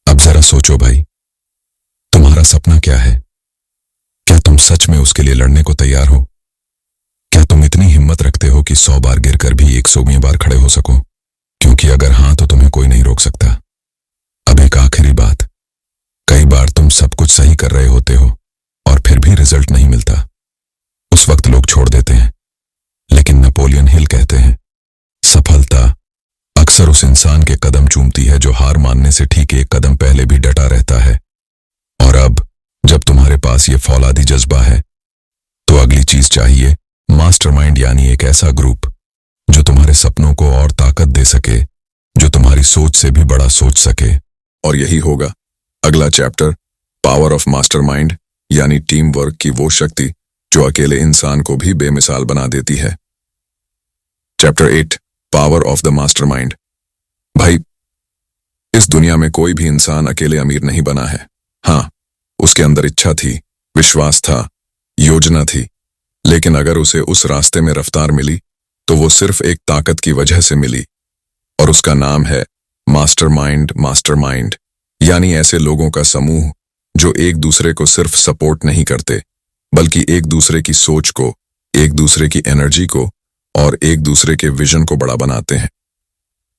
अब जरा सोचो भाई, तुम्हारा सपना क्या है? क्या तुम सच में उसके लिए लड़ने को तैयार हो? क्या तुम इतनी हिम्मत रखते हो कि 100 बार गिरकर भी 100वीं बार खड़े हो सको? क्योंकि अगर हां तो तुम्हें कोई नहीं रोक सकता। अब एक आखिरी बात, कई बार तुम सब कुछ सही कर रहे होते हो और फिर भी रिजल्ट नहीं मिलता। उस वक्त लोग छोड़ देते हैं, लेकिन नेपोलियन हिल कहते हैं, सफलता अक्सर उस इंसान के कदम चूमती है जो हार मानने से ठीक एक कदम पहले भी डटा रहता है। और अब जब तुम्हारे पास ये फौलादी जज्बा है तो अगली चीज चाहिए मास्टरमाइंड, यानी एक ऐसा ग्रुप जो तुम्हारे सपनों को और ताकत दे सके, जो तुम्हारी सोच से भी बड़ा सोच सके। और यही होगा अगला चैप्टर, पावर ऑफ मास्टरमाइंड, यानी टीम वर्क की वो शक्ति जो अकेले इंसान को भी बेमिसाल बना देती है। Chapter 8, power of the mastermind. भाई, इस दुनिया में कोई भी इंसान अकेले अमीर नहीं बना है। हाँ, उसके अंदर इच्छा थी, विश्वास था, योजना थी, लेकिन अगर उसे उस रास्ते में रफ्तार मिली तो वो सिर्फ एक ताकत की वजह से मिली, और उसका नाम है मास्टरमाइंड। मास्टरमाइंड यानी ऐसे लोगों का समूह जो एक दूसरे को सिर्फ सपोर्ट नहीं करते, बल्कि एक दूसरे की सोच को, एक दूसरे की एनर्जी को और एक दूसरे के विजन को बड़ा बनाते हैं।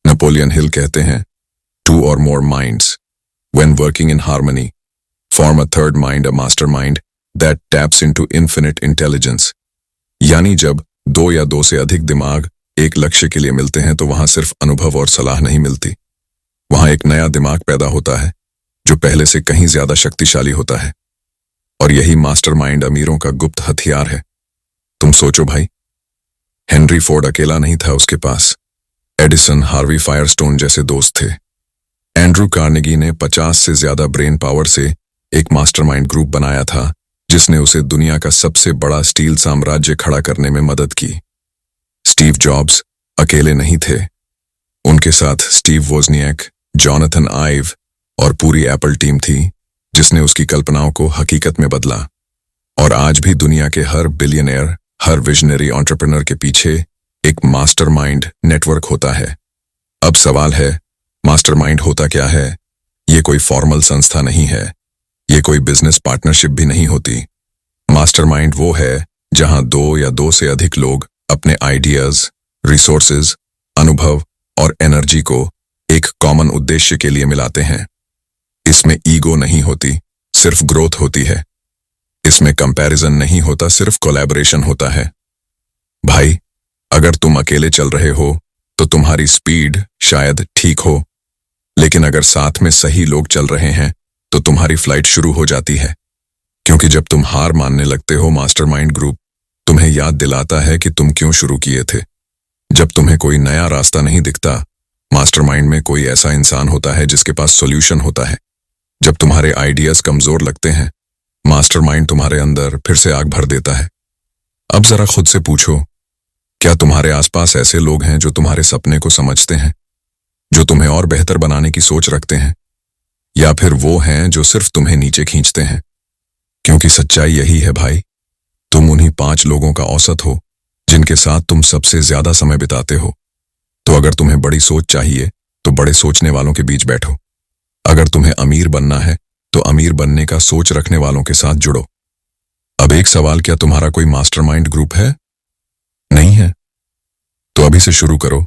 नेपोलियन हिल कहते हैं, 2 or more minds, when working in harmony, form a third mind, a mastermind that taps into infinite intelligence। यानी जब 2 या 2 से अधिक दिमाग एक लक्ष्य के लिए मिलते हैं तो वहां सिर्फ अनुभव और सलाह नहीं मिलती, वहां एक नया दिमाग पैदा होता है जो पहले से कहीं ज्यादा शक्तिशाली होता है। और यही मास्टरमाइंड अमीरों का गुप्त हथियार है। तुम सोचो भाई, हेनरी फोर्ड अकेला नहीं था, उसके पास एडिसन, हार्वी फायरस्टोन जैसे दोस्त थे। एंड्रू कार्नेगी ने 50 से ज्यादा ब्रेन पावर से एक मास्टरमाइंड ग्रुप बनाया था जिसने उसे दुनिया का सबसे बड़ा स्टील साम्राज्य खड़ा करने में मदद की। स्टीव जॉब्स अकेले नहीं थे, उनके साथ स्टीव वोज़नियाक, जॉनथन आइव और पूरी एप्पल टीम थी जिसने उसकी कल्पनाओं को हकीकत में बदला। और आज भी दुनिया के हर बिलियनियर, हर विजनरी एंटरप्रेन्योर के पीछे एक मास्टरमाइंड नेटवर्क होता है। अब सवाल है, मास्टरमाइंड होता क्या है? ये कोई फॉर्मल संस्था नहीं है, ये कोई बिजनेस पार्टनरशिप भी नहीं होती। मास्टरमाइंड वो है जहां 2 या 2 से अधिक लोग अपने आइडियाज, रिसोर्सेज, अनुभव और एनर्जी को एक कॉमन उद्देश्य के लिए मिलाते हैं। इसमें ईगो नहीं होती, सिर्फ ग्रोथ होती है। इसमें कंपैरिजन नहीं होता, सिर्फ कोलैबोरेशन होता है। भाई, अगर तुम अकेले चल रहे हो तो तुम्हारी स्पीड शायद ठीक हो, लेकिन अगर साथ में सही लोग चल रहे हैं तो तुम्हारी फ्लाइट शुरू हो जाती है। क्योंकि जब तुम हार मानने लगते हो, मास्टरमाइंड ग्रुप तुम्हें याद दिलाता है कि तुम क्यों शुरू किए थे। जब तुम्हें कोई नया रास्ता नहीं दिखता, मास्टरमाइंड में कोई ऐसा इंसान होता है जिसके पास सॉल्यूशन होता है। जब तुम्हारे आइडियाज कमजोर लगते हैं, मास्टरमाइंड तुम्हारे अंदर फिर से आग भर देता है। अब जरा खुद से पूछो, क्या तुम्हारे आसपास ऐसे लोग हैं जो तुम्हारे सपने को समझते हैं, जो तुम्हें और बेहतर बनाने की सोच रखते हैं, या फिर वो हैं जो सिर्फ तुम्हें नीचे खींचते हैं? क्योंकि सच्चाई यही है भाई, तुम उन्हीं 5 लोगों का औसत हो जिनके साथ तुम सबसे ज्यादा समय बिताते हो। तो अगर तुम्हें बड़ी सोच चाहिए तो बड़े सोचने वालों के बीच बैठो। अगर तुम्हें अमीर बनना है तो अमीर बनने का सोच रखने वालों के साथ जुड़ो। अब एक सवाल, क्या तुम्हारा कोई मास्टरमाइंड ग्रुप है? नहीं है? तो अभी से शुरू करो।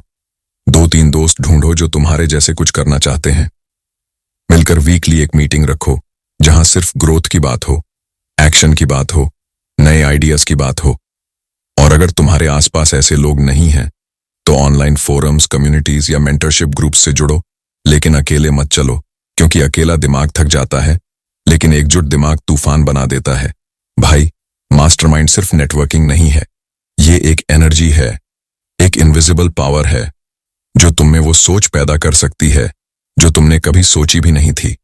2-3 दोस्त ढूंढो जो तुम्हारे जैसे कुछ करना चाहते हैं। मिलकर वीकली एक मीटिंग रखो जहां सिर्फ ग्रोथ की बात हो, एक्शन की बात हो, नए आइडियाज की बात हो। और अगर तुम्हारे आसपास ऐसे लोग नहीं हैं तो ऑनलाइन फोरम्स, कम्युनिटीज या मेंटरशिप ग्रुप्स से जुड़ो, लेकिन अकेले मत चलो, क्योंकि अकेला दिमाग थक जाता है, लेकिन एकजुट दिमाग तूफान बना देता है। भाई, मास्टरमाइंड सिर्फ नेटवर्किंग नहीं है, ये एक एनर्जी है, एक इनविजिबल पावर है जो तुम में वो सोच पैदा कर सकती है जो तुमने कभी सोची भी नहीं थी।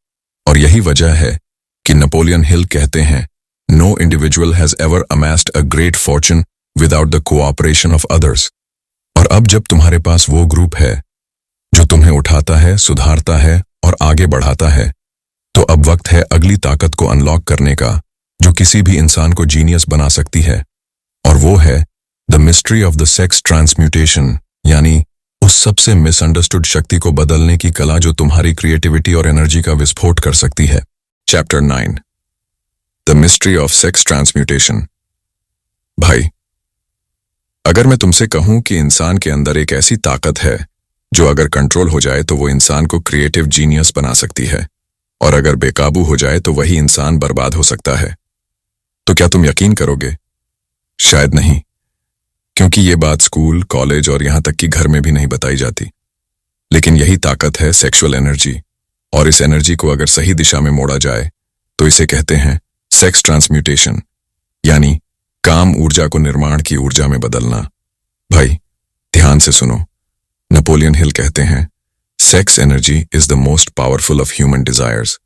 और यही वजह है कि नेपोलियन हिल कहते हैं, no individual has ever amassed a great fortune without the cooperation of others. और अब जब तुम्हारे पास वो ग्रुप है जो तुम्हें उठाता है, सुधारता है और आगे बढ़ाता है, तो अब वक्त है अगली ताकत को अनलॉक करने का जो किसी भी इंसान को जीनियस बना सकती है। और वो है the mystery of the sex transmutation, यानी उस सबसे मिसअंडरस्टूड शक्ति को बदलने की कला जो तुम्हारी क्रिएटिविटी और एनर्जी का विस्फोट कर सकती है। Chapter 9, the mystery of sex transmutation. भाई, अगर मैं तुमसे कहूं कि इंसान के अंदर एक ऐसी ताकत है जो अगर कंट्रोल हो जाए तो वो इंसान को क्रिएटिव जीनियस बना सकती है, और अगर बेकाबू हो जाए तो वही इंसान बर्बाद हो सकता है, तो क्या तुम यकीन करोगे? शायद नहीं, क्योंकि ये बात स्कूल, कॉलेज और यहां तक कि घर में भी नहीं बताई जाती। लेकिन यही ताकत है सेक्सुअल एनर्जी, और इस एनर्जी को अगर सही दिशा में मोड़ा जाए तो इसे कहते हैं सेक्स ट्रांसम्यूटेशन, यानी काम ऊर्जा को निर्माण की ऊर्जा में बदलना। भाई ध्यान से सुनो, नेपोलियन हिल कहते हैं sex energy is the most powerful of human desires.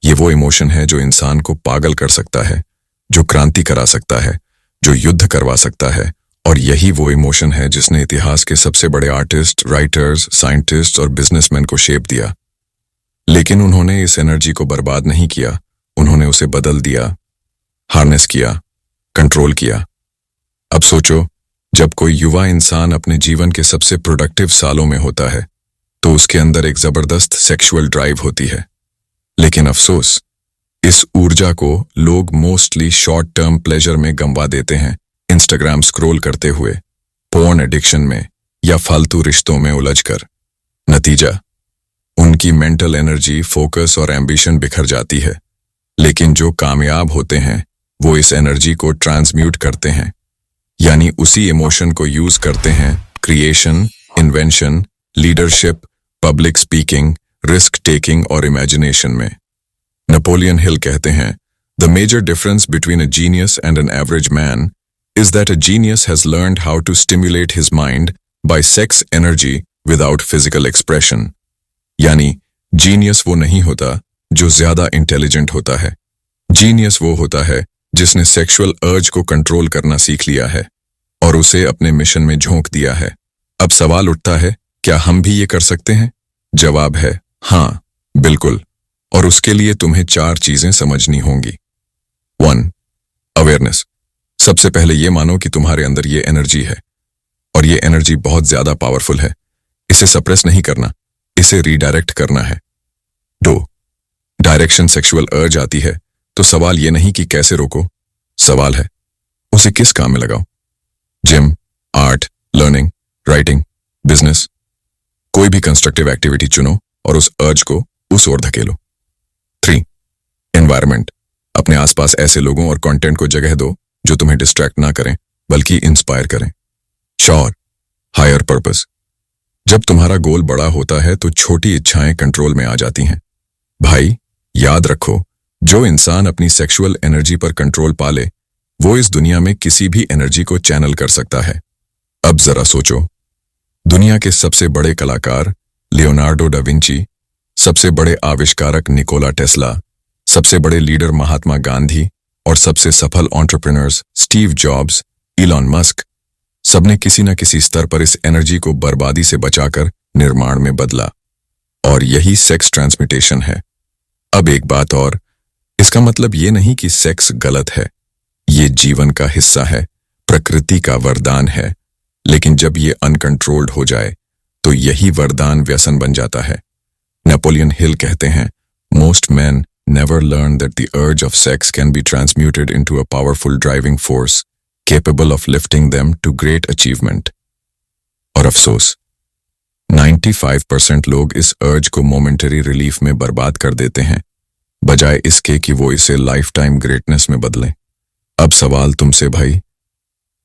ये वो इमोशन है जो इंसान को पागल कर सकता है, जो क्रांति करा सकता है, जो युद्ध करवा सकता है, और यही वो इमोशन है जिसने इतिहास के सबसे बड़े आर्टिस्ट, राइटर्स, साइंटिस्ट और बिजनेसमैन को शेप दिया। लेकिन उन्होंने इस एनर्जी को बर्बाद नहीं किया, उन्होंने उसे बदल दिया, हार्नेस किया, कंट्रोल किया। अब सोचो, जब कोई युवा इंसान अपने जीवन के सबसे प्रोडक्टिव सालों में होता है तो उसके अंदर एक जबरदस्त सेक्सुअल ड्राइव होती है, लेकिन अफसोस इस ऊर्जा को लोग मोस्टली शॉर्ट टर्म प्लेजर में गंवा देते हैं, इंस्टाग्राम स्क्रॉल करते हुए, पोर्न एडिक्शन में या फालतू रिश्तों में उलझकर। नतीजा, उनकी मेंटल एनर्जी, फोकस और एम्बिशन बिखर जाती है। लेकिन जो कामयाब होते हैं वो इस एनर्जी को ट्रांसम्यूट करते हैं, यानी उसी इमोशन को यूज करते हैं creation, invention, leadership, public speaking, risk taking और इमेजिनेशन में। नेपोलियन हिल कहते हैं the major difference between a genius and an average man is that a genius has learned how to stimulate his mind by sex energy without physical expression। यानी genius वो नहीं होता जो ज्यादा intelligent होता है, जीनियस वो होता है जिसने सेक्सुअल अर्ज को कंट्रोल करना सीख लिया है और उसे अपने मिशन में झोंक दिया है। अब सवाल उठता है, क्या हम भी ये कर सकते हैं? जवाब है हाँ, बिल्कुल। और उसके लिए तुम्हें 4 चीजें समझनी होंगी। 1. अवेयरनेस। सबसे पहले ये मानो कि तुम्हारे अंदर ये एनर्जी है और ये एनर्जी बहुत ज्यादा पावरफुल है। इसे सप्रेस नहीं करना, इसे रीडायरेक्ट करना है। 2. डायरेक्शन। सेक्सुअल अर्ज आती है तो सवाल ये नहीं कि कैसे रोको, सवाल है उसे किस काम में लगाओ। Gym, art, learning, writing, business, कोई भी कंस्ट्रक्टिव एक्टिविटी चुनो और उस अर्ज को उस ओर धकेलो। 3. एनवायरनमेंट। अपने आसपास ऐसे लोगों और कंटेंट को जगह दो जो तुम्हें डिस्ट्रैक्ट ना करें बल्कि इंस्पायर करें। 4. Higher purpose. जब तुम्हारा गोल बड़ा होता है तो छोटी इच्छाएं कंट्रोल में आ जाती हैं। भाई याद रखो, जो इंसान अपनी सेक्सुअल एनर्जी पर कंट्रोल पा ले वो इस दुनिया में किसी भी एनर्जी को चैनल कर सकता है। अब जरा सोचो, दुनिया के सबसे बड़े कलाकार लियोनार्डो डा विंची, सबसे बड़े आविष्कारक निकोला टेस्ला, सबसे बड़े लीडर महात्मा गांधी और सबसे सफल entrepreneurs Steve jobs, Elon Musk, सबने किसी न किसी स्तर पर इस एनर्जी को बर्बादी से बचाकर निर्माण में बदला। और यही सेक्स ट्रांसमिटेशन है। अब एक बात और, इसका मतलब ये नहीं कि सेक्स गलत है, ये जीवन का हिस्सा है, प्रकृति का वरदान है। लेकिन जब ये अनकंट्रोल्ड हो जाए तो यही वरदान व्यसन बन जाता है। नेपोलियन हिल कहते हैं most man never learn that the urge of sex can be transmuted into a powerful driving force capable of lifting them to great achievement। और अफसोस 95% लोग इस अर्ज को मोमेंटरी रिलीफ में बर्बाद कर देते हैं बजाय इसके कि वो इसे लाइफ टाइम ग्रेटनेस में बदलें। अब सवाल तुमसे भाई,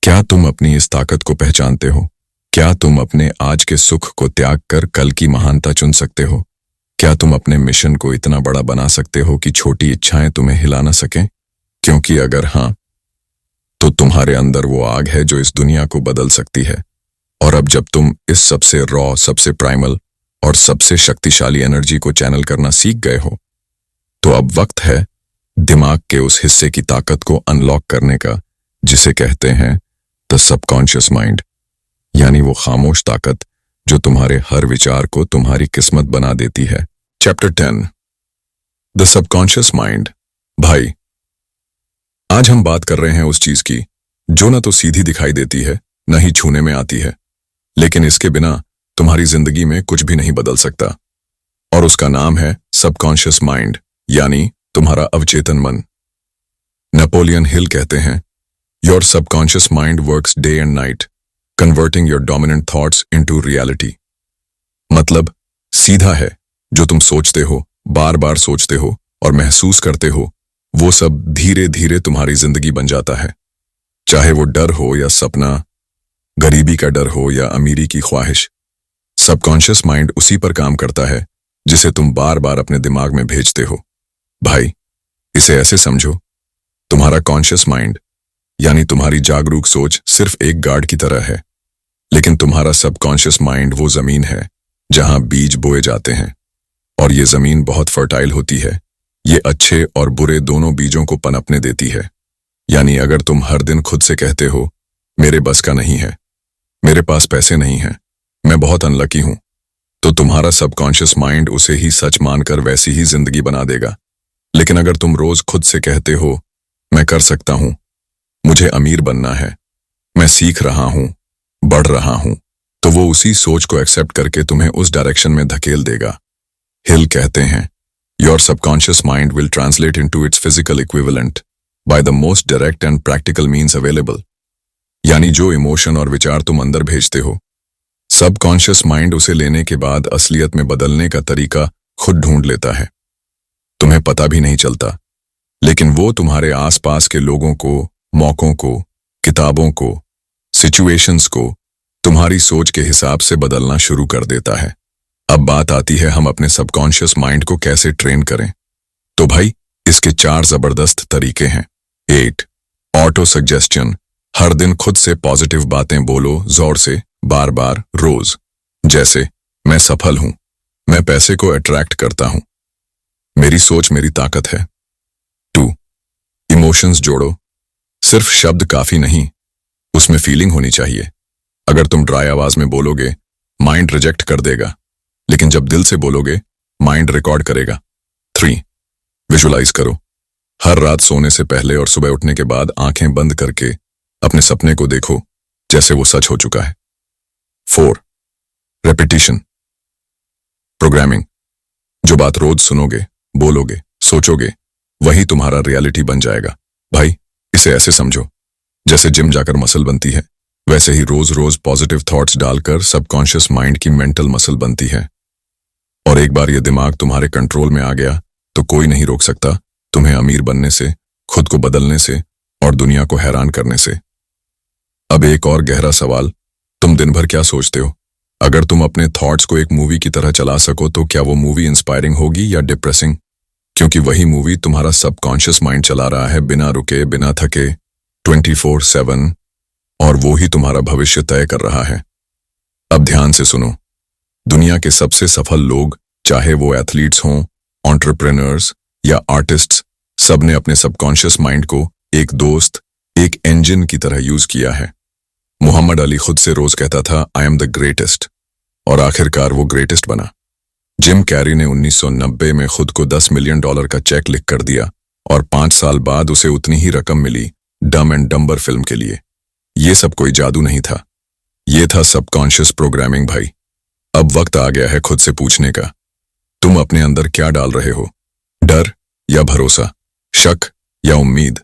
क्या तुम अपनी इस ताकत को पहचानते हो? क्या तुम अपने आज के सुख को त्याग कर कल की महानता चुन सकते हो? क्या तुम अपने मिशन को इतना बड़ा बना सकते हो कि छोटी इच्छाएं तुम्हें हिला ना सकें? क्योंकि अगर हाँ, तो तुम्हारे अंदर वो आग है जो इस दुनिया को बदल सकती है। और अब जब तुम इस सबसे रॉ, सबसे प्राइमल और सबसे शक्तिशाली एनर्जी को चैनल करना सीख गए हो, तो अब वक्त है दिमाग के उस हिस्से की ताकत को अनलॉक करने का जिसे कहते हैं द सबकॉन्शियस माइंड, यानी वो खामोश ताकत जो तुम्हारे हर विचार को तुम्हारी किस्मत बना देती है। Chapter 10, the subconscious mind. भाई आज हम बात कर रहे हैं उस चीज की जो न तो सीधी दिखाई देती है न ही छूने में आती है, लेकिन इसके बिना तुम्हारी जिंदगी में कुछ भी नहीं बदल सकता। और उसका नाम है सबकॉन्शियस माइंड, यानी तुम्हारा अवचेतन मन। नेपोलियन हिल कहते हैं your subconscious mind works day and night converting your dominant thoughts into reality. मतलब सीधा है, जो तुम सोचते हो, बार बार सोचते हो और महसूस करते हो, वो सब धीरे धीरे तुम्हारी जिंदगी बन जाता है। चाहे वो डर हो या सपना, गरीबी का डर हो या अमीरी की ख्वाहिश, सबकॉन्शियस माइंड उसी पर काम करता है जिसे तुम बार बार अपने दिमाग में भेजते हो। भाई, इसे ऐसे समझो, तुम्हारा कॉन्शियस माइंड यानी तुम्हारी जागरूक सोच सिर्फ एक गार्ड की तरह है, लेकिन तुम्हारा सबकॉन्शियस माइंड वो जमीन है जहां बीज बोए जाते हैं। और ये जमीन बहुत फर्टाइल होती है। ये अच्छे और बुरे दोनों बीजों को पनपने देती है। यानी अगर तुम हर दिन खुद से कहते हो, मेरे बस का नहीं है, मेरे पास पैसे नहीं हैं, मैं बहुत अनलकी हूं, तो तुम्हारा सबकॉन्शियस माइंड उसे ही सच मानकर वैसी ही जिंदगी बना देगा। लेकिन अगर तुम रोज खुद से कहते हो, मैं कर सकता हूं, मुझे अमीर बनना है, मैं सीख रहा हूं, बढ़ रहा हूं, तो वो उसी सोच को एक्सेप्ट करके तुम्हें उस डायरेक्शन में धकेल देगा। हिल कहते हैं, your subconscious mind will translate into its physical equivalent by the most direct and practical means available. यानी जो इमोशन और विचार तुम अंदर भेजते हो, सबकॉन्शियस माइंड उसे लेने के बाद असलियत में बदलने का तरीका खुद ढूंढ लेता है। तुम्हें पता भी नहीं चलता, लेकिन वो तुम्हारे आसपास के लोगों को, मौकों को, किताबों को, सिचुएशंस को तुम्हारी सोच के हिसाब से बदलना शुरू कर देता है। अब बात आती है हम अपने सबकॉन्शियस माइंड को कैसे ट्रेन करें। तो भाई, इसके 4 जबरदस्त तरीके हैं। 8. Auto suggestion. हर दिन खुद से पॉजिटिव बातें बोलो, जोर से, बार बार, रोज। जैसे, मैं सफल हूं, मैं पैसे को अट्रैक्ट करता हूं, मेरी सोच मेरी ताकत है। 2. इमोशंस जोड़ो। सिर्फ शब्द काफी नहीं, उसमें फीलिंग होनी चाहिए। अगर तुम ड्राई आवाज में बोलोगे, माइंड रिजेक्ट कर देगा, लेकिन जब दिल से बोलोगे, माइंड रिकॉर्ड करेगा। 3. विजुलाइज करो। हर रात सोने से पहले और सुबह उठने के बाद आंखें बंद करके अपने सपने को देखो जैसे वो सच हो चुका है। 4. रेपिटिशन। प्रोग्रामिंग। जो बात रोज सुनोगे, बोलोगे, सोचोगे, वही तुम्हारा रियलिटी बन जाएगा। भाई, इसे ऐसे समझो, जैसे जिम जाकर मसल बनती है, वैसे ही रोज रोज पॉजिटिव थॉट्स डालकर सबकॉन्शियस माइंड की मेंटल मसल बनती है। और एक बार ये दिमाग तुम्हारे कंट्रोल में आ गया तो कोई नहीं रोक सकता तुम्हें अमीर बनने से, खुद को बदलने से और दुनिया को हैरान करने से। अब एक और गहरा सवाल, तुम दिन भर क्या सोचते हो? अगर तुम अपने थॉट्स को एक मूवी की तरह चला सको तो क्या वो मूवी इंस्पायरिंग होगी या डिप्रेसिंग? क्योंकि वही मूवी तुम्हारा सबकॉन्शियस माइंड चला रहा है, बिना रुके, बिना थके, 24/7, और वो ही तुम्हारा भविष्य तय कर रहा है। अब ध्यान से सुनो, दुनिया के सबसे सफल लोग, चाहे वो एथलीट्स हों, एंटरप्रेन्योर्स या आर्टिस्ट्स, सबने अपने सबकॉन्शियस माइंड को एक दोस्त, एक इंजन की तरह यूज किया है। मोहम्मद अली खुद से रोज कहता था, आई एम द ग्रेटेस्ट, और आखिरकार वो ग्रेटेस्ट बना। जिम कैरी ने 1990 में खुद को $10 मिलियन का चेक लिख कर दिया और 5 साल बाद उसे उतनी ही रकम मिली डम एंड डम्बर फिल्म के लिए। ये सब कोई जादू नहीं था, ये था सबकॉन्शियस प्रोग्रामिंग। भाई, अब वक्त आ गया है खुद से पूछने का, तुम अपने अंदर क्या डाल रहे हो? डर या भरोसा, शक या उम्मीद,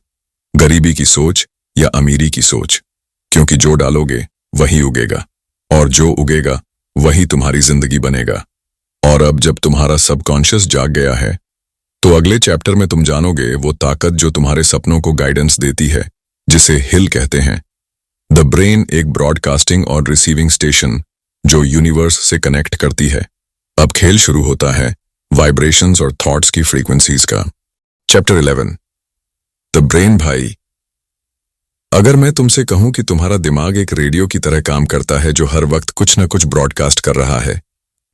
गरीबी की सोच या अमीरी की सोच? क्योंकि जो डालोगे वही उगेगा, और जो उगेगा वही तुम्हारी जिंदगी बनेगा। और अब जब तुम्हारा सबकॉन्शियस जाग गया है, तो अगले चैप्टर में तुम जानोगे वो ताकत जो तुम्हारे सपनों को गाइडेंस देती है, जिसे हिल कहते हैं। द ब्रेन एक ब्रॉडकास्टिंग और रिसीविंग स्टेशन जो यूनिवर्स से कनेक्ट करती है। अब खेल शुरू होता है वाइब्रेशंस और थॉट्स की फ्रीक्वेंसीज का। Chapter 11, the brain. भाई, अगर मैं तुमसे कहूं कि तुम्हारा दिमाग एक रेडियो की तरह काम करता है जो हर वक्त कुछ न कुछ ब्रॉडकास्ट कर रहा है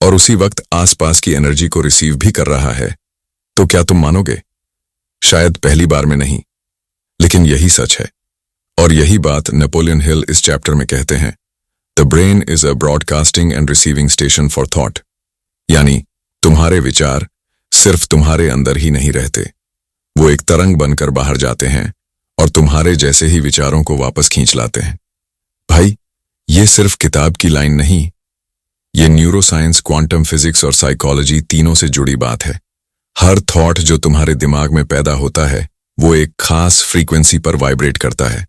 और उसी वक्त आसपास की एनर्जी को रिसीव भी कर रहा है, तो क्या तुम मानोगे? शायद पहली बार में नहीं, लेकिन यही सच है। और यही बात नेपोलियन हिल इस चैप्टर में कहते हैं, the brain is a broadcasting and receiving station for thought. यानी तुम्हारे विचार सिर्फ तुम्हारे अंदर ही नहीं रहते, वो एक तरंग बनकर बाहर जाते हैं और तुम्हारे जैसे ही विचारों को वापस खींच लाते हैं। भाई, ये सिर्फ किताब की लाइन नहीं, ये न्यूरोसाइंस, क्वांटम फिजिक्स और साइकोलॉजी तीनों से जुड़ी बात है। हर थॉट जो तुम्हारे दिमाग में पैदा होता है, वो एक खास फ्रीक्वेंसी पर वाइब्रेट करता है,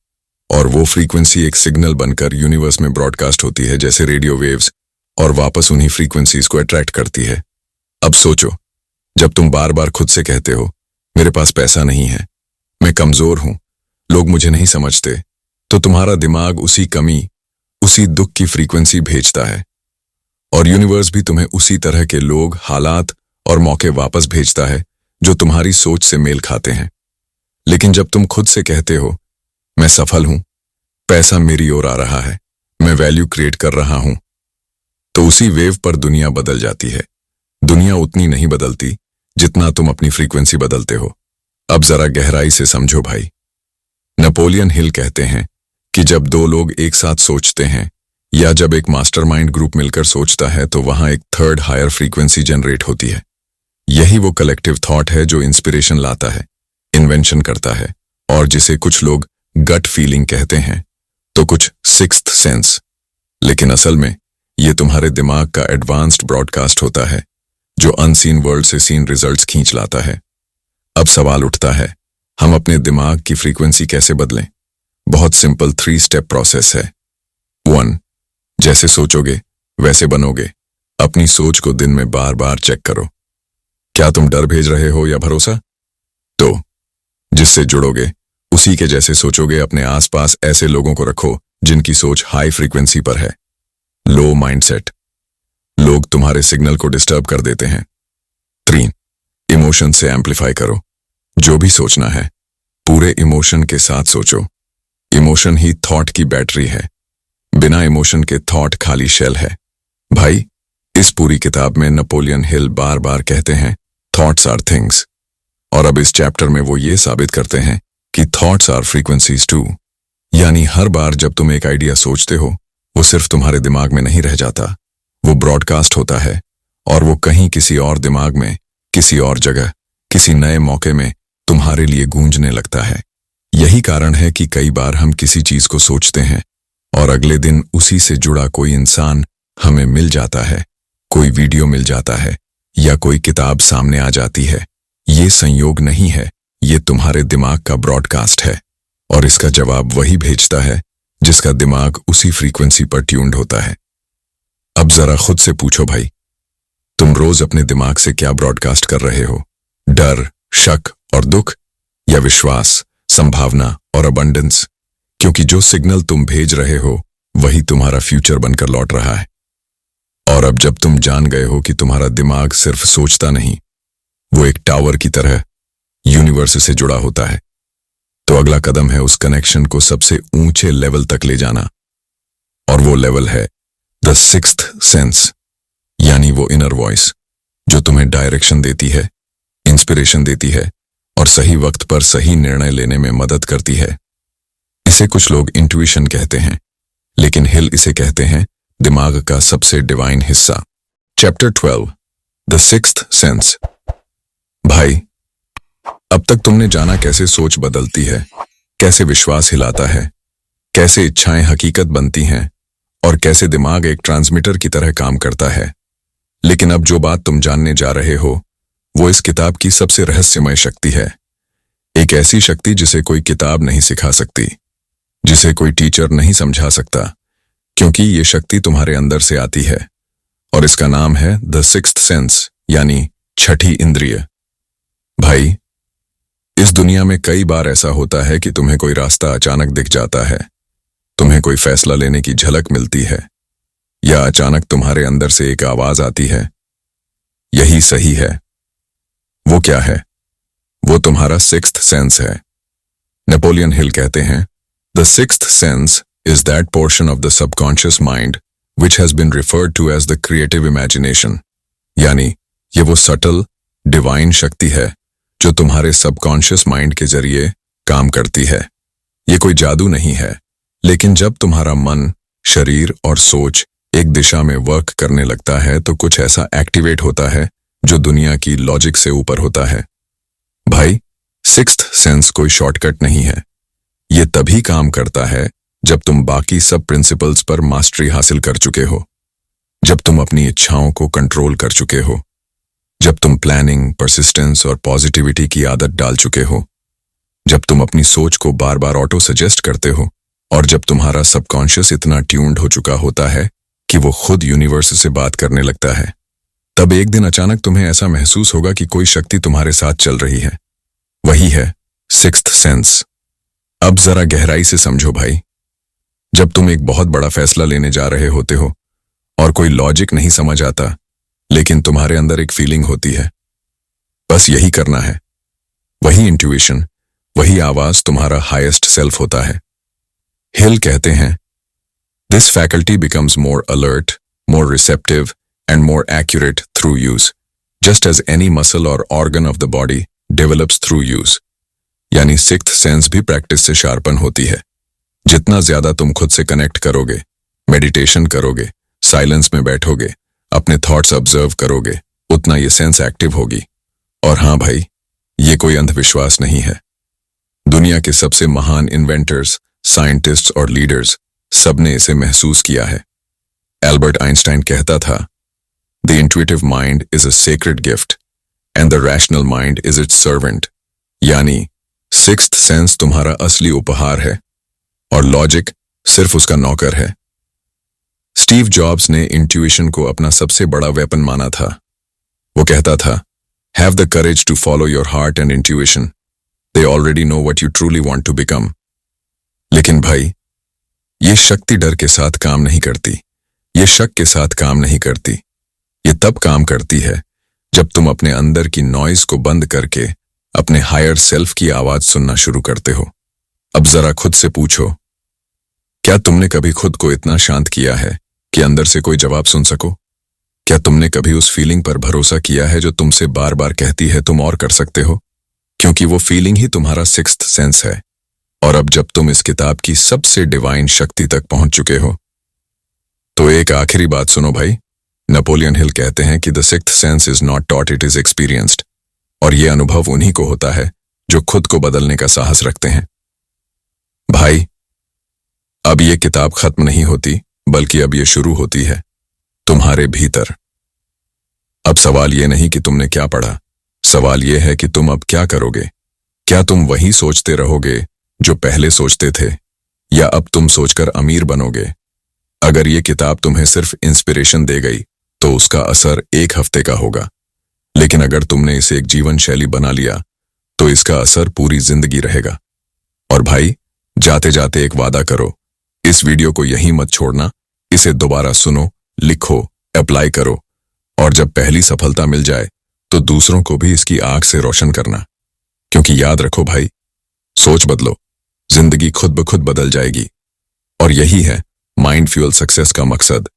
और वो फ्रीक्वेंसी एक सिग्नल बनकर यूनिवर्स में ब्रॉडकास्ट होती है जैसे रेडियो वेव्स, और वापस उन्हीं फ्रीक्वेंसीज को अट्रैक्ट करती है। अब सोचो, जब तुम बार बार खुद से कहते हो, मेरे पास पैसा नहीं है, मैं कमजोर हूं, लोग मुझे नहीं समझते, तो तुम्हारा दिमाग उसी कमी, उसी दुख की फ्रीक्वेंसी भेजता है। और यूनिवर्स भी तुम्हें उसी तरह के लोग, हालात और मौके वापस भेजता है जो तुम्हारी सोच से मेल खाते हैं। लेकिन जब तुम खुद से कहते हो, मैं सफल हूं, पैसा मेरी ओर आ रहा है, मैं वैल्यू क्रिएट कर रहा हूं, तो उसी वेव पर दुनिया बदल जाती है। दुनिया उतनी नहीं बदलती जितना तुम अपनी फ्रीक्वेंसी बदलते हो। अब जरा गहराई से समझो भाई। नेपोलियन हिल कहते हैं कि जब दो लोग एक साथ सोचते हैं या जब एक मास्टरमाइंड ग्रुप मिलकर सोचता है तो वहां एक थर्ड हायर फ्रीक्वेंसी जनरेट होती है। यही वो कलेक्टिव थॉट है जो इंस्पिरेशन लाता है, इन्वेंशन करता है और जिसे कुछ लोग गट फीलिंग कहते हैं तो कुछ सिक्स्थ सेंस। लेकिन असल में ये तुम्हारे दिमाग का एडवांस्ड ब्रॉडकास्ट होता है जो अनसीन वर्ल्ड से सीन रिजल्ट्स खींच लाता है। अब सवाल उठता है, हम अपने दिमाग की फ्रीक्वेंसी कैसे बदलें? बहुत सिंपल 3 स्टेप प्रोसेस है। 1, जैसे सोचोगे वैसे बनोगे। अपनी सोच को दिन में बार बार चेक करो, क्या तुम डर भेज रहे हो या भरोसा? 2, जिससे जुड़ोगे उसी के जैसे सोचोगे। अपने आसपास ऐसे लोगों को रखो जिनकी सोच हाई फ्रीक्वेंसी पर है। लो माइंडसेट, लोग तुम्हारे सिग्नल को डिस्टर्ब कर देते हैं। 3, इमोशन से एम्पलीफाई करो। जो भी सोचना है पूरे इमोशन के साथ सोचो। इमोशन ही थॉट की बैटरी है, बिना इमोशन के थॉट खाली शेल है। भाई, इस पूरी किताब में नेपोलियन हिल बार बार कहते हैं थॉट्स आर थिंग्स, और अब इस चैप्टर में वो ये साबित करते हैं कि थॉट्स आर फ्रीक्वेंसीज टू। यानी हर बार जब तुम एक आइडिया सोचते हो वो सिर्फ तुम्हारे दिमाग में नहीं रह जाता, वो ब्रॉडकास्ट होता है और वो कहीं किसी और दिमाग में, किसी और जगह, किसी नए मौके में तुम्हारे लिए गूंजने लगता है। यही कारण है कि कई बार हम किसी चीज को सोचते हैं और अगले दिन उसी से जुड़ा कोई इंसान हमें मिल जाता है, कोई वीडियो मिल जाता है या कोई किताब सामने आ जाती है। ये संयोग नहीं है, ये तुम्हारे दिमाग का ब्रॉडकास्ट है और इसका जवाब वही भेजता है जिसका दिमाग उसी फ्रीक्वेंसी पर ट्यून्ड होता है। अब जरा खुद से पूछो भाई, तुम रोज अपने दिमाग से क्या ब्रॉडकास्ट कर रहे हो? डर, शक और दुख, या विश्वास, संभावना और अबंडेंस? क्योंकि जो सिग्नल तुम भेज रहे हो वही तुम्हारा फ्यूचर बनकर लौट रहा है। और अब जब तुम जान गए हो कि तुम्हारा दिमाग सिर्फ सोचता नहीं, वो एक टावर की तरह यूनिवर्स से जुड़ा होता है, तो अगला कदम है उस कनेक्शन को सबसे ऊंचे लेवल तक ले जाना। और वो लेवल है द सिक्स्थ सेंस, यानी वो इनर वॉइस जो तुम्हें डायरेक्शन देती है, इंस्पिरेशन देती है और सही वक्त पर सही निर्णय लेने में मदद करती है। इसे कुछ लोग इंट्यूशन कहते हैं, लेकिन हिल इसे कहते हैं दिमाग का सबसे डिवाइन हिस्सा। Chapter 12, the sixth sense. भाई, अब तक तुमने जाना कैसे सोच बदलती है, कैसे विश्वास हिलाता है, कैसे इच्छाएं हकीकत बनती हैं और कैसे दिमाग एक ट्रांसमीटर की तरह काम करता है। लेकिन अब जो बात तुम जानने जा रहे हो वो इस किताब की सबसे रहस्यमय शक्ति है। एक ऐसी शक्ति जिसे कोई किताब नहीं सिखा सकती, जिसे कोई टीचर नहीं समझा सकता, क्योंकि ये शक्ति तुम्हारे अंदर से आती है और इसका नाम है द सिक्स्थ सेंस, यानी छठी इंद्रिय। भाई, इस दुनिया में कई बार ऐसा होता है कि तुम्हें कोई रास्ता अचानक दिख जाता है, तुम्हें कोई फैसला लेने की झलक मिलती है, या अचानक तुम्हारे अंदर से एक आवाज आती है, यही सही है। वो क्या है? वो तुम्हारा सिक्स्थ सेंस है। नेपोलियन हिल कहते हैं, the sixth sense is that portion of the subconscious mind which has been referred to as the creative imagination। यानी ये वो सटल डिवाइन शक्ति है जो तुम्हारे सबकॉन्शियस माइंड के जरिए काम करती है। ये कोई जादू नहीं है, लेकिन जब तुम्हारा मन, शरीर और सोच एक दिशा में वर्क करने लगता है तो कुछ ऐसा एक्टिवेट होता है जो दुनिया की लॉजिक से ऊपर होता है। भाई, सिक्स्थ सेंस कोई शॉर्टकट नहीं है। ये तभी काम करता है जब तुम बाकी सब प्रिंसिपल्स पर मास्टरी हासिल कर चुके हो, जब तुम अपनी इच्छाओं को कंट्रोल कर चुके हो, जब तुम प्लानिंग, परसिस्टेंस और पॉजिटिविटी की आदत डाल चुके हो, जब तुम अपनी सोच को बार बार ऑटो सजेस्ट करते हो और जब तुम्हारा सबकॉन्शियस इतना ट्यून्ड हो चुका होता है कि वो खुद यूनिवर्स से बात करने लगता है, तब एक दिन अचानक तुम्हें ऐसा महसूस होगा कि कोई शक्ति तुम्हारे साथ चल रही है। वही है सिक्स्थ सेंस। अब जरा गहराई से समझो भाई, जब तुम एक बहुत बड़ा फैसला लेने जा रहे होते हो और कोई लॉजिक नहीं समझ आता, लेकिन तुम्हारे अंदर एक फीलिंग होती है, बस यही करना है। वही इंट्यूशन, वही आवाज तुम्हारा हाईएस्ट सेल्फ होता है। हिल कहते हैं, this faculty becomes more alert, more receptive and more accurate through use, just as any muscle or organ of the body develops through use. यानी सिक्स्थ सेंस भी प्रैक्टिस से शार्पन होती है। जितना ज्यादा तुम खुद से कनेक्ट करोगे, मेडिटेशन करोगे, साइलेंस में बैठोगे, अपने थॉट्स ऑब्जर्व करोगे, उतना ये सेंस एक्टिव होगी। और हाँ भाई, ये कोई अंधविश्वास नहीं है। दुनिया के सबसे महान इन्वेंटर्स, साइंटिस्ट्स और लीडर्स सबने इसे महसूस किया है। एल्बर्ट आइंस्टाइन कहता था, the intuitive mind is a sacred gift and the rational mind is it's servant. यानी सिक्स्थ सेंस तुम्हारा असली उपहार है और लॉजिक सिर्फ उसका नौकर है। स्टीव जॉब्स ने इंट्यूशन को अपना सबसे बड़ा वेपन माना था। वो कहता था, have the courage to follow your heart and intuition, they already know what you truly want to become. लेकिन भाई, ये शक्ति डर के साथ काम नहीं करती, ये शक के साथ काम नहीं करती। ये तब काम करती है जब तुम अपने अंदर की नॉइज को बंद करके अपने हायर सेल्फ की आवाज सुनना शुरू करते हो। अब जरा खुद से पूछो, क्या तुमने कभी खुद को इतना शांत किया है कि अंदर से कोई जवाब सुन सको? क्या तुमने कभी उस फीलिंग पर भरोसा किया है जो तुमसे बार बार कहती है तुम और कर सकते हो? क्योंकि वो फीलिंग ही तुम्हारा सिक्स्थ सेंस है। और अब जब तुम इस किताब की सबसे डिवाइन शक्ति तक पहुंच चुके हो, तो एक आखिरी बात सुनो भाई। नेपोलियन हिल कहते हैं कि the sixth sense is not taught, it is experienced. और ये अनुभव उन्हीं को होता है जो खुद को बदलने का साहस रखते हैं। भाई, अब ये किताब खत्म नहीं होती, बल्कि अब ये शुरू होती है तुम्हारे भीतर। अब सवाल ये नहीं कि तुमने क्या पढ़ा, सवाल ये है कि तुम अब क्या करोगे। क्या तुम वही सोचते रहोगे जो पहले सोचते थे, या अब तुम सोचकर अमीर बनोगे? अगर ये किताब तुम्हें सिर्फ इंस्पिरेशन दे गई तो उसका असर एक हफ्ते का होगा, लेकिन अगर तुमने इसे एक जीवन शैली बना लिया तो इसका असर पूरी जिंदगी रहेगा। और भाई, जाते जाते एक वादा करो, इस वीडियो को यहीं मत छोड़ना, इसे दोबारा सुनो, लिखो, अप्लाई करो, और जब पहली सफलता मिल जाए तो दूसरों को भी इसकी आंख से रोशन करना। क्योंकि याद रखो भाई, सोच बदलो, जिंदगी खुद ब खुद बदल जाएगी। और यही है माइंड फ्यूल सक्सेस का मकसद।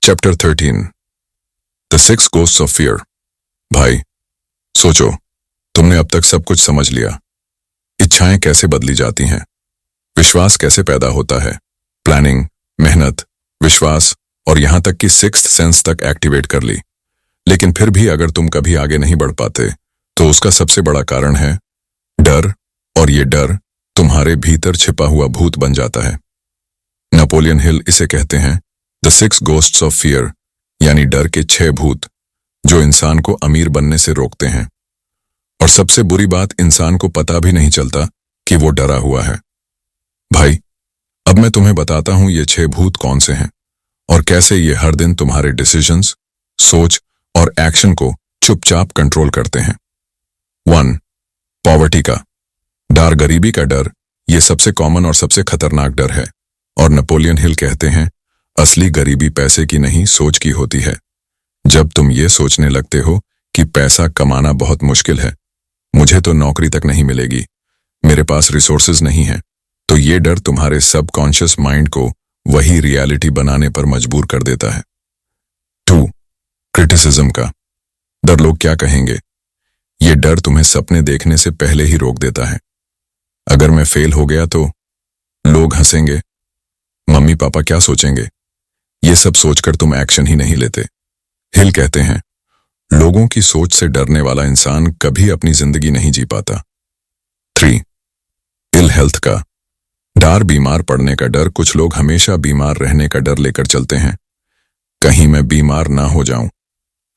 Chapter 13, the 6 ghosts of fear. भाई, सोचो, तुमने अब तक सब कुछ समझ लिया। इच्छाएं कैसे बदली जाती हैं, विश्वास कैसे पैदा होता है, प्लानिंग, मेहनत, विश्वास और यहां तक कि सिक्स्थ सेंस तक एक्टिवेट कर ली। लेकिन फिर भी अगर तुम कभी आगे नहीं बढ़ पाते तो उसका सबसे बड़ा कारण है डर, और ये डर तुम्हारे भीतर छिपा हुआ भूत बन जाता है। नेपोलियन हिल इसे कहते हैं द 6 गोस्ट्स ऑफ फियर, यानी डर के 6 भूत जो इंसान को अमीर बनने से रोकते हैं। और सबसे बुरी बात, इंसान को पता भी नहीं चलता कि वो डरा हुआ है। भाई, अब मैं तुम्हें बताता हूं ये 6 भूत कौन से हैं और कैसे ये हर दिन तुम्हारे डिसीजंस, सोच और एक्शन को चुपचाप कंट्रोल करते हैं। 1. पॉवर्टी का डर, गरीबी का डर। ये सबसे कॉमन और सबसे खतरनाक डर है। और नेपोलियन हिल कहते हैं, असली गरीबी पैसे की नहीं, सोच की होती है। जब तुम ये सोचने लगते हो कि पैसा कमाना बहुत मुश्किल है, मुझे तो नौकरी तक नहीं मिलेगी, मेरे पास रिसोर्सेज नहीं है, तो ये डर तुम्हारे सबकॉन्शियस माइंड को वही रियलिटी बनाने पर मजबूर कर देता है। 2. क्रिटिसिज्म का डर, लोग क्या कहेंगे। ये डर तुम्हें सपने देखने से पहले ही रोक देता है। अगर मैं फेल हो गया तो लोग हंसेंगे, मम्मी पापा क्या सोचेंगे। ये सब सोचकर तुम एक्शन ही नहीं लेते। हिल कहते हैं, लोगों की सोच से डरने वाला इंसान कभी अपनी जिंदगी नहीं जी पाता। 3. इल हेल्थ का डर, बीमार पड़ने का डर। कुछ लोग हमेशा बीमार रहने का डर लेकर चलते हैं। कहीं मैं बीमार ना हो जाऊं,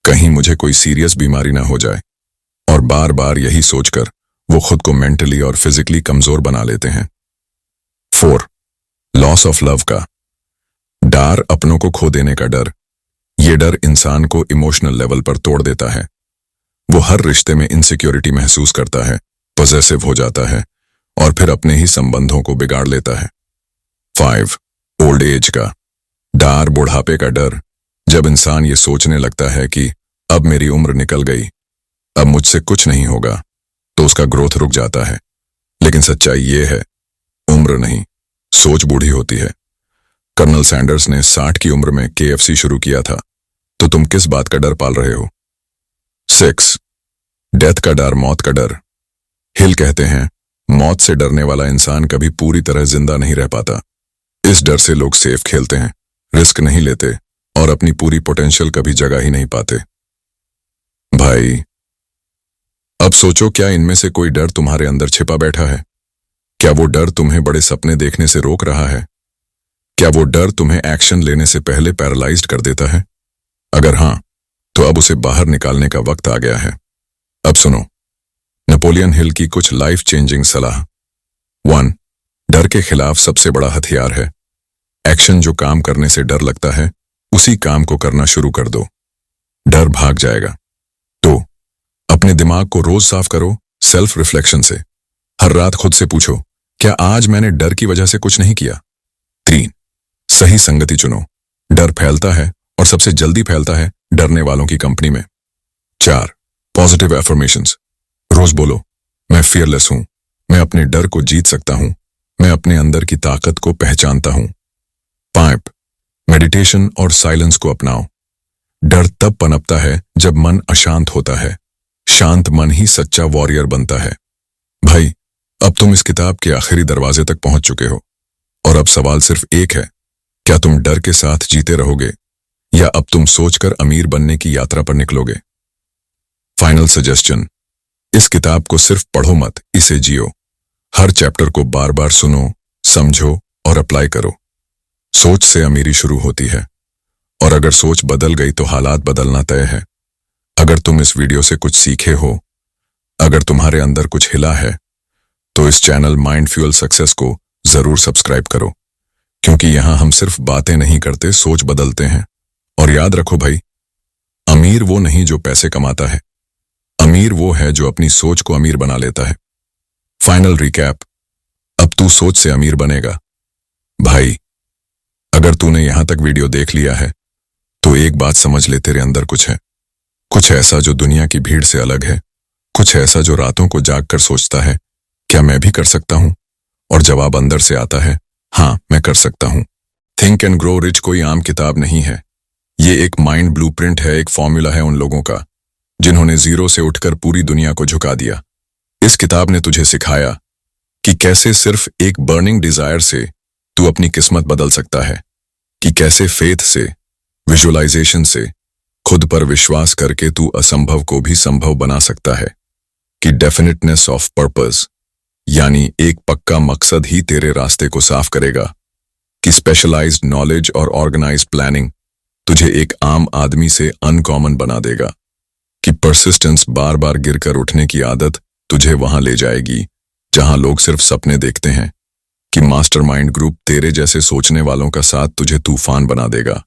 कहीं मुझे कोई सीरियस बीमारी ना हो जाए, और बार बार यही सोचकर वो खुद को मेंटली और फिजिकली कमजोर बना लेते हैं। 4. लॉस ऑफ लव का डर, अपनों को खो देने का डर। ये डर इंसान को इमोशनल लेवल पर तोड़ देता है। वो हर रिश्ते में इनसिक्योरिटी महसूस करता है, पॉसेसिव हो जाता है और फिर अपने ही संबंधों को बिगाड़ लेता है। 5. ओल्ड एज का डर, बुढ़ापे का डर। जब इंसान ये सोचने लगता है कि अब मेरी उम्र निकल गई, अब मुझसे कुछ नहीं होगा, तो उसका ग्रोथ रुक जाता है। लेकिन सच्चाई ये है, उम्र नहीं, सोच बूढ़ी होती है। कर्नल सैंडर्स ने 60 की उम्र में KFC शुरू किया था, तो तुम किस बात का डर पाल रहे हो? 6. डेथ का डर, मौत का डर। हिल कहते हैं, मौत से डरने वाला इंसान कभी पूरी तरह जिंदा नहीं रह पाता। इस डर से लोग सेफ खेलते हैं, रिस्क नहीं लेते और अपनी पूरी पोटेंशियल कभी जगह ही नहीं पाते। भाई, अब सोचो, क्या इनमें से कोई डर तुम्हारे अंदर छिपा बैठा है? क्या वो डर तुम्हें बड़े सपने देखने से रोक रहा है? क्या वो डर तुम्हें एक्शन लेने से पहले पैरालाइज्ड कर देता है? अगर हां, तो अब उसे बाहर निकालने का वक्त आ गया है। अब सुनो, नेपोलियन हिल की कुछ लाइफ चेंजिंग सलाह। 1. डर के खिलाफ सबसे बड़ा हथियार है एक्शन। जो काम करने से डर लगता है, उसी काम को करना शुरू कर दो, डर भाग जाएगा। 2. अपने दिमाग को रोज साफ करो, सेल्फ रिफ्लेक्शन से। हर रात खुद से पूछो, क्या आज मैंने डर की वजह से कुछ नहीं किया? 3. सही संगति चुनो। डर फैलता है और सबसे जल्दी फैलता है डरने वालों की कंपनी में। 4. Positive affirmations. रोज बोलो, मैं फियरलेस हूं, मैं अपने डर को जीत सकता हूं, मैं अपने अंदर की ताकत को पहचानता हूं। 5. मेडिटेशन और साइलेंस को अपनाओ। डर तब पनपता है जब मन अशांत होता है, शांत मन ही सच्चा वॉरियर बनता है। भाई, अब तुम इस किताब के आखिरी दरवाजे तक पहुंच चुके हो और अब सवाल सिर्फ एक है, क्या तुम डर के साथ जीते रहोगे या अब तुम सोचकर अमीर बनने की यात्रा पर निकलोगे? फाइनल सजेशन, इस किताब को सिर्फ पढ़ो मत, इसे जियो। हर चैप्टर को बार बार सुनो, समझो और अप्लाई करो। सोच से अमीरी शुरू होती है और अगर सोच बदल गई तो हालात बदलना तय है। अगर तुम इस वीडियो से कुछ सीखे हो, अगर तुम्हारे अंदर कुछ हिला है, तो इस चैनल माइंड फ्यूल सक्सेस को जरूर सब्सक्राइब करो, क्योंकि यहां हम सिर्फ बातें नहीं करते, सोच बदलते हैं। और याद रखो भाई, अमीर वो नहीं जो पैसे कमाता है, अमीर वो है जो अपनी सोच को अमीर बना लेता है। फाइनल रिकैप, अब तू सोच से अमीर बनेगा। भाई, अगर तूने यहां तक वीडियो देख लिया है, तो एक बात समझ ले, तेरे अंदर कुछ है, कुछ ऐसा जो दुनिया की भीड़ से अलग है, कुछ ऐसा जो रातों को जागकर सोचता है, क्या मैं भी कर सकता हूं? और जवाब अंदर से आता है, हां, मैं कर सकता हूं। थिंक एंड ग्रो रिच कोई आम किताब नहीं है, ये एक माइंड ब्लूप्रिंट है, एक फॉर्मूला है उन लोगों का जिन्होंने जीरो से उठकर पूरी दुनिया को झुका दिया। इस किताब ने तुझे सिखाया कि कैसे सिर्फ एक बर्निंग डिजायर से तू अपनी किस्मत बदल सकता है, कि कैसे फेथ से, विजुअलाइजेशन से, खुद पर विश्वास करके तू असंभव को भी संभव बना सकता है, कि डेफिनेटनेस ऑफ पर्पस यानी एक पक्का मकसद ही तेरे रास्ते को साफ करेगा, कि स्पेशलाइज्ड नॉलेज और ऑर्गेनाइज्ड प्लानिंग तुझे एक आम आदमी से अनकॉमन बना देगा, कि परसिस्टेंस, बार बार गिरकर उठने की आदत तुझे वहां ले जाएगी जहां लोग सिर्फ सपने देखते हैं, कि मास्टरमाइंड ग्रुप तेरे जैसे सोचने वालों का साथ तुझे तूफान बना देगा,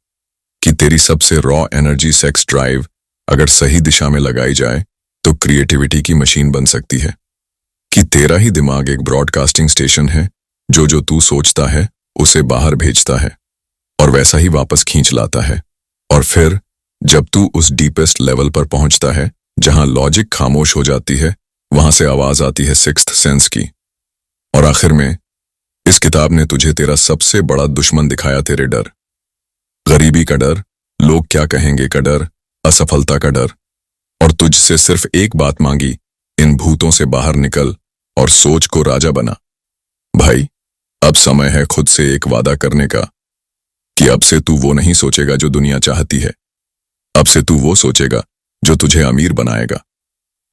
कि तेरी सबसे रॉ एनर्जी, सेक्स ड्राइव अगर सही दिशा में लगाई जाए तो क्रिएटिविटी की मशीन बन सकती है, कि तेरा ही दिमाग एक ब्रॉडकास्टिंग स्टेशन है, जो तू सोचता है उसे बाहर भेजता है और वैसा ही वापस खींच लाता है। और फिर जब तू उस डीपेस्ट लेवल पर पहुंचता है जहां लॉजिक खामोश हो जाती है, वहां से आवाज आती है सिक्स्थ सेंस की। और आखिर में इस किताब ने तुझे तेरा सबसे बड़ा दुश्मन दिखाया, तेरे डर, गरीबी का डर, लोग क्या कहेंगे का डर, असफलता का डर, और तुझसे सिर्फ एक बात मांगी, इन भूतों से बाहर निकल और सोच को राजा बना। भाई, अब समय है खुद से एक वादा करने का, कि अब से तू वो नहीं सोचेगा जो दुनिया चाहती है, अब से तू वो सोचेगा जो तुझे अमीर बनाएगा।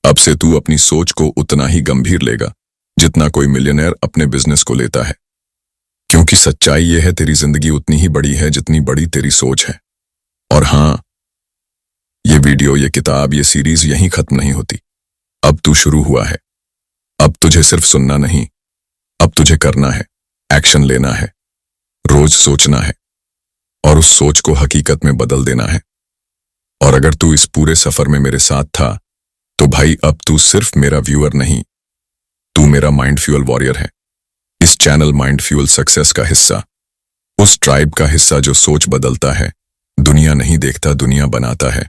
अब से तू अपनी सोच को उतना ही गंभीर लेगा जितना कोई मिलियनेयर अपने बिजनेस को लेता है, क्योंकि सच्चाई यह है, तेरी जिंदगी उतनी ही बड़ी है जितनी बड़ी तेरी सोच है। और हां, ये वीडियो, ये किताब, ये सीरीज यहीं खत्म नहीं होती, अब तू शुरू हुआ है। अब तुझे सिर्फ सुनना नहीं, अब तुझे करना है, एक्शन लेना है, रोज सोचना है और उस सोच को हकीकत में बदल देना है। और अगर तू इस पूरे सफर में मेरे साथ था, तो भाई अब तू सिर्फ मेरा व्यूअर नहीं, तू मेरा माइंड फ्यूल वॉरियर है, इस चैनल माइंड फ्यूल सक्सेस का हिस्सा, उस ट्राइब का हिस्सा जो सोच बदलता है, दुनिया नहीं देखता, दुनिया बनाता है।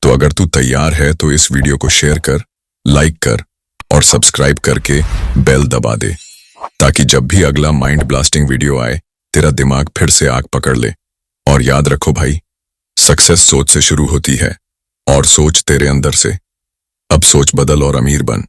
तो अगर तू तैयार है तो इस वीडियो को शेयर कर, लाइक कर और सब्सक्राइब करके बेल दबा दे, ताकि जब भी अगला माइंड ब्लास्टिंग वीडियो आए तेरा दिमाग फिर से आग पकड़ ले। और याद रखो भाई, सक्सेस सोच से शुरू होती है और सोच तेरे अंदर से। अब सोच बदल और अमीर बन।